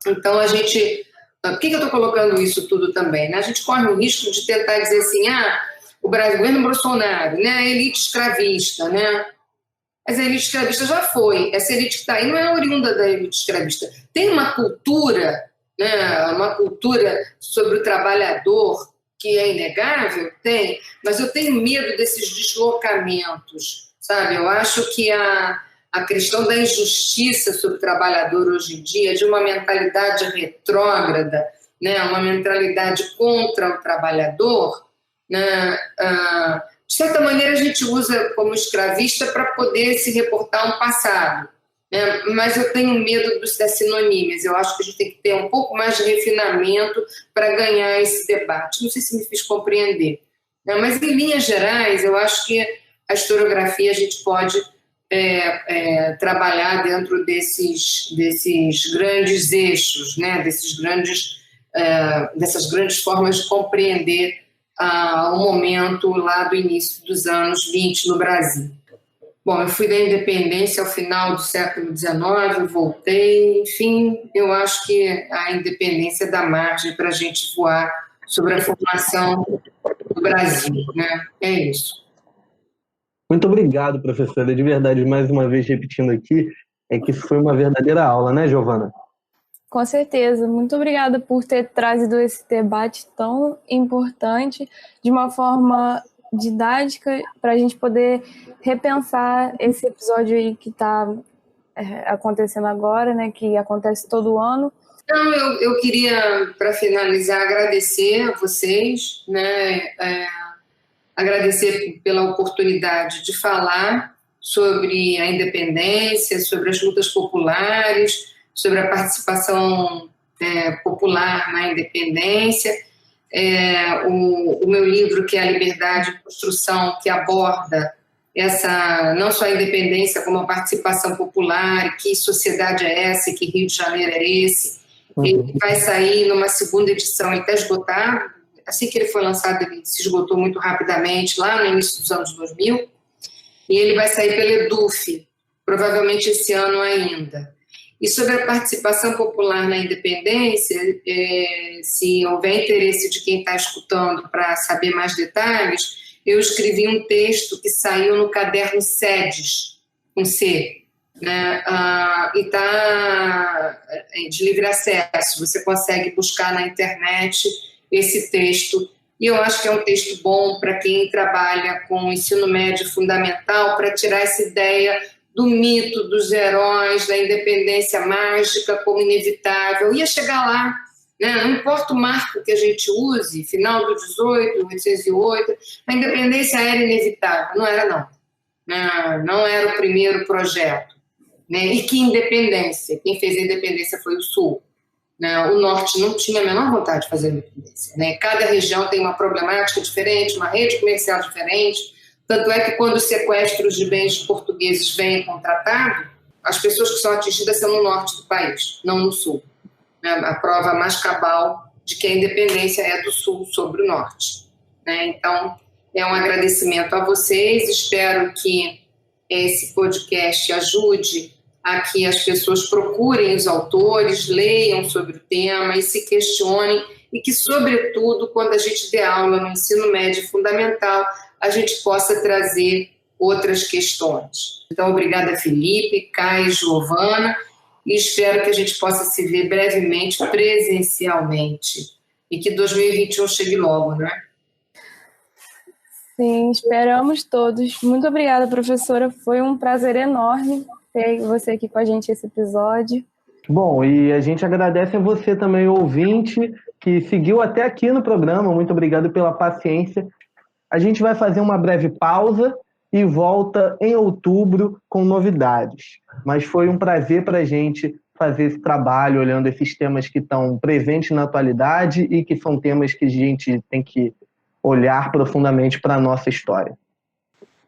Então, a gente... Por que eu estou colocando isso tudo também? Né? A gente corre o risco de tentar dizer assim, o governo Bolsonaro, né, a elite escravista, né? Mas a elite escravista já foi. Essa elite que está aí não é oriunda da elite escravista. Tem uma cultura, né, uma cultura sobre o trabalhador que é inegável? Tem, mas eu tenho medo desses deslocamentos, sabe? Eu acho que a questão da injustiça sobre o trabalhador hoje em dia, de uma mentalidade retrógrada, né, uma mentalidade contra o trabalhador, né, de certa maneira a gente usa como escravista para poder se reportar a um passado, né, mas eu tenho medo das sinonímias. Eu acho que a gente tem que ter um pouco mais de refinamento para ganhar esse debate. Não sei se me fiz compreender, né, mas em linhas gerais eu acho que a historiografia a gente pode trabalhar dentro desses grandes eixos, né, dessas grandes formas de compreender o momento lá do início dos anos 20 no Brasil. Bom, eu fui da independência ao final do século XIX, voltei, enfim, eu acho que a independência dá margem para a gente voar sobre a formação do Brasil, né? É isso. Muito obrigado, professora. De verdade, mais uma vez repetindo aqui, que isso foi uma verdadeira aula, né, Giovana? Com certeza. Muito obrigada por ter trazido esse debate tão importante de uma forma didática para a gente poder repensar esse episódio aí que está acontecendo agora, né, que acontece todo ano. Então, eu queria, para finalizar, agradecer a vocês, né, agradecer pela oportunidade de falar sobre a independência, sobre as lutas populares, sobre a participação popular na independência. O meu livro, que é A Liberdade e Construção, que aborda não só a independência, como a participação popular, que sociedade é essa, que Rio de Janeiro é esse. Ele vai sair numa segunda edição, ele está esgotado. Assim que ele foi lançado, ele se esgotou muito rapidamente, lá no início dos anos 2000, e ele vai sair pela EDUF, provavelmente esse ano ainda. E sobre a participação popular na independência, se houver interesse de quem está escutando para saber mais detalhes, eu escrevi um texto que saiu no caderno SEDES, com C, né? E está de livre acesso, você consegue buscar na internet esse texto, e eu acho que é um texto bom para quem trabalha com o ensino médio fundamental, para tirar essa ideia do mito dos heróis, da independência mágica como inevitável. Ia chegar lá, né? Não importa o marco que a gente use, final do 18, 1808, a independência era inevitável. Não era, não. Não era o primeiro projeto, né? E que independência? Quem fez a independência foi o Sul. O Norte não tinha a menor vontade de fazer a independência, né? Cada região tem uma problemática diferente, uma rede comercial diferente. Tanto é que quando os sequestros de bens portugueses vêm com o tratado, as pessoas que são atingidas são no norte do país, não no sul. A prova mais cabal de que a independência é do sul sobre o norte, né? Então, é um agradecimento a vocês. Espero que esse podcast ajude a que as pessoas procurem os autores, leiam sobre o tema e se questionem, e que, sobretudo, quando a gente dê aula no ensino médio fundamental, a gente possa trazer outras questões. Então, obrigada, Felipe, Caio, Giovana, e espero que a gente possa se ver brevemente, presencialmente, e que 2021 chegue logo, né? Sim, esperamos todos. Muito obrigada, professora. Foi um prazer enorme ter você aqui com a gente esse episódio. Bom, e a gente agradece a você também, ouvinte, que seguiu até aqui no programa. Muito obrigado pela paciência. A gente vai fazer uma breve pausa e volta em outubro com novidades. Mas foi um prazer para a gente fazer esse trabalho, olhando esses temas que estão presentes na atualidade e que são temas que a gente tem que olhar profundamente para a nossa história.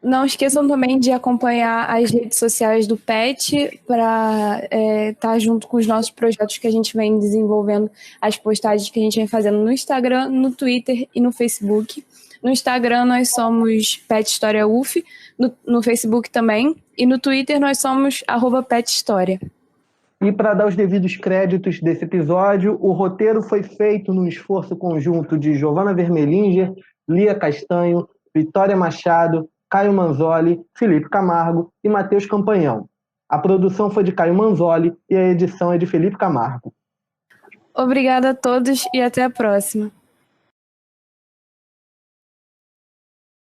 Não esqueçam também de acompanhar as redes sociais do PET para estar junto com os nossos projetos que a gente vem desenvolvendo, as postagens que a gente vem fazendo no Instagram, no Twitter e no Facebook. No Instagram nós somos PET História UF, no Facebook também, e no Twitter nós somos @PetHistória. E para dar os devidos créditos desse episódio, o roteiro foi feito num esforço conjunto de Giovana Vermelinger, Lia Castanho, Vitória Machado, Caio Manzoli, Felipe Camargo e Matheus Campanhão. A produção foi de Caio Manzoli e a edição é de Felipe Camargo. Obrigada a todos e até a próxima.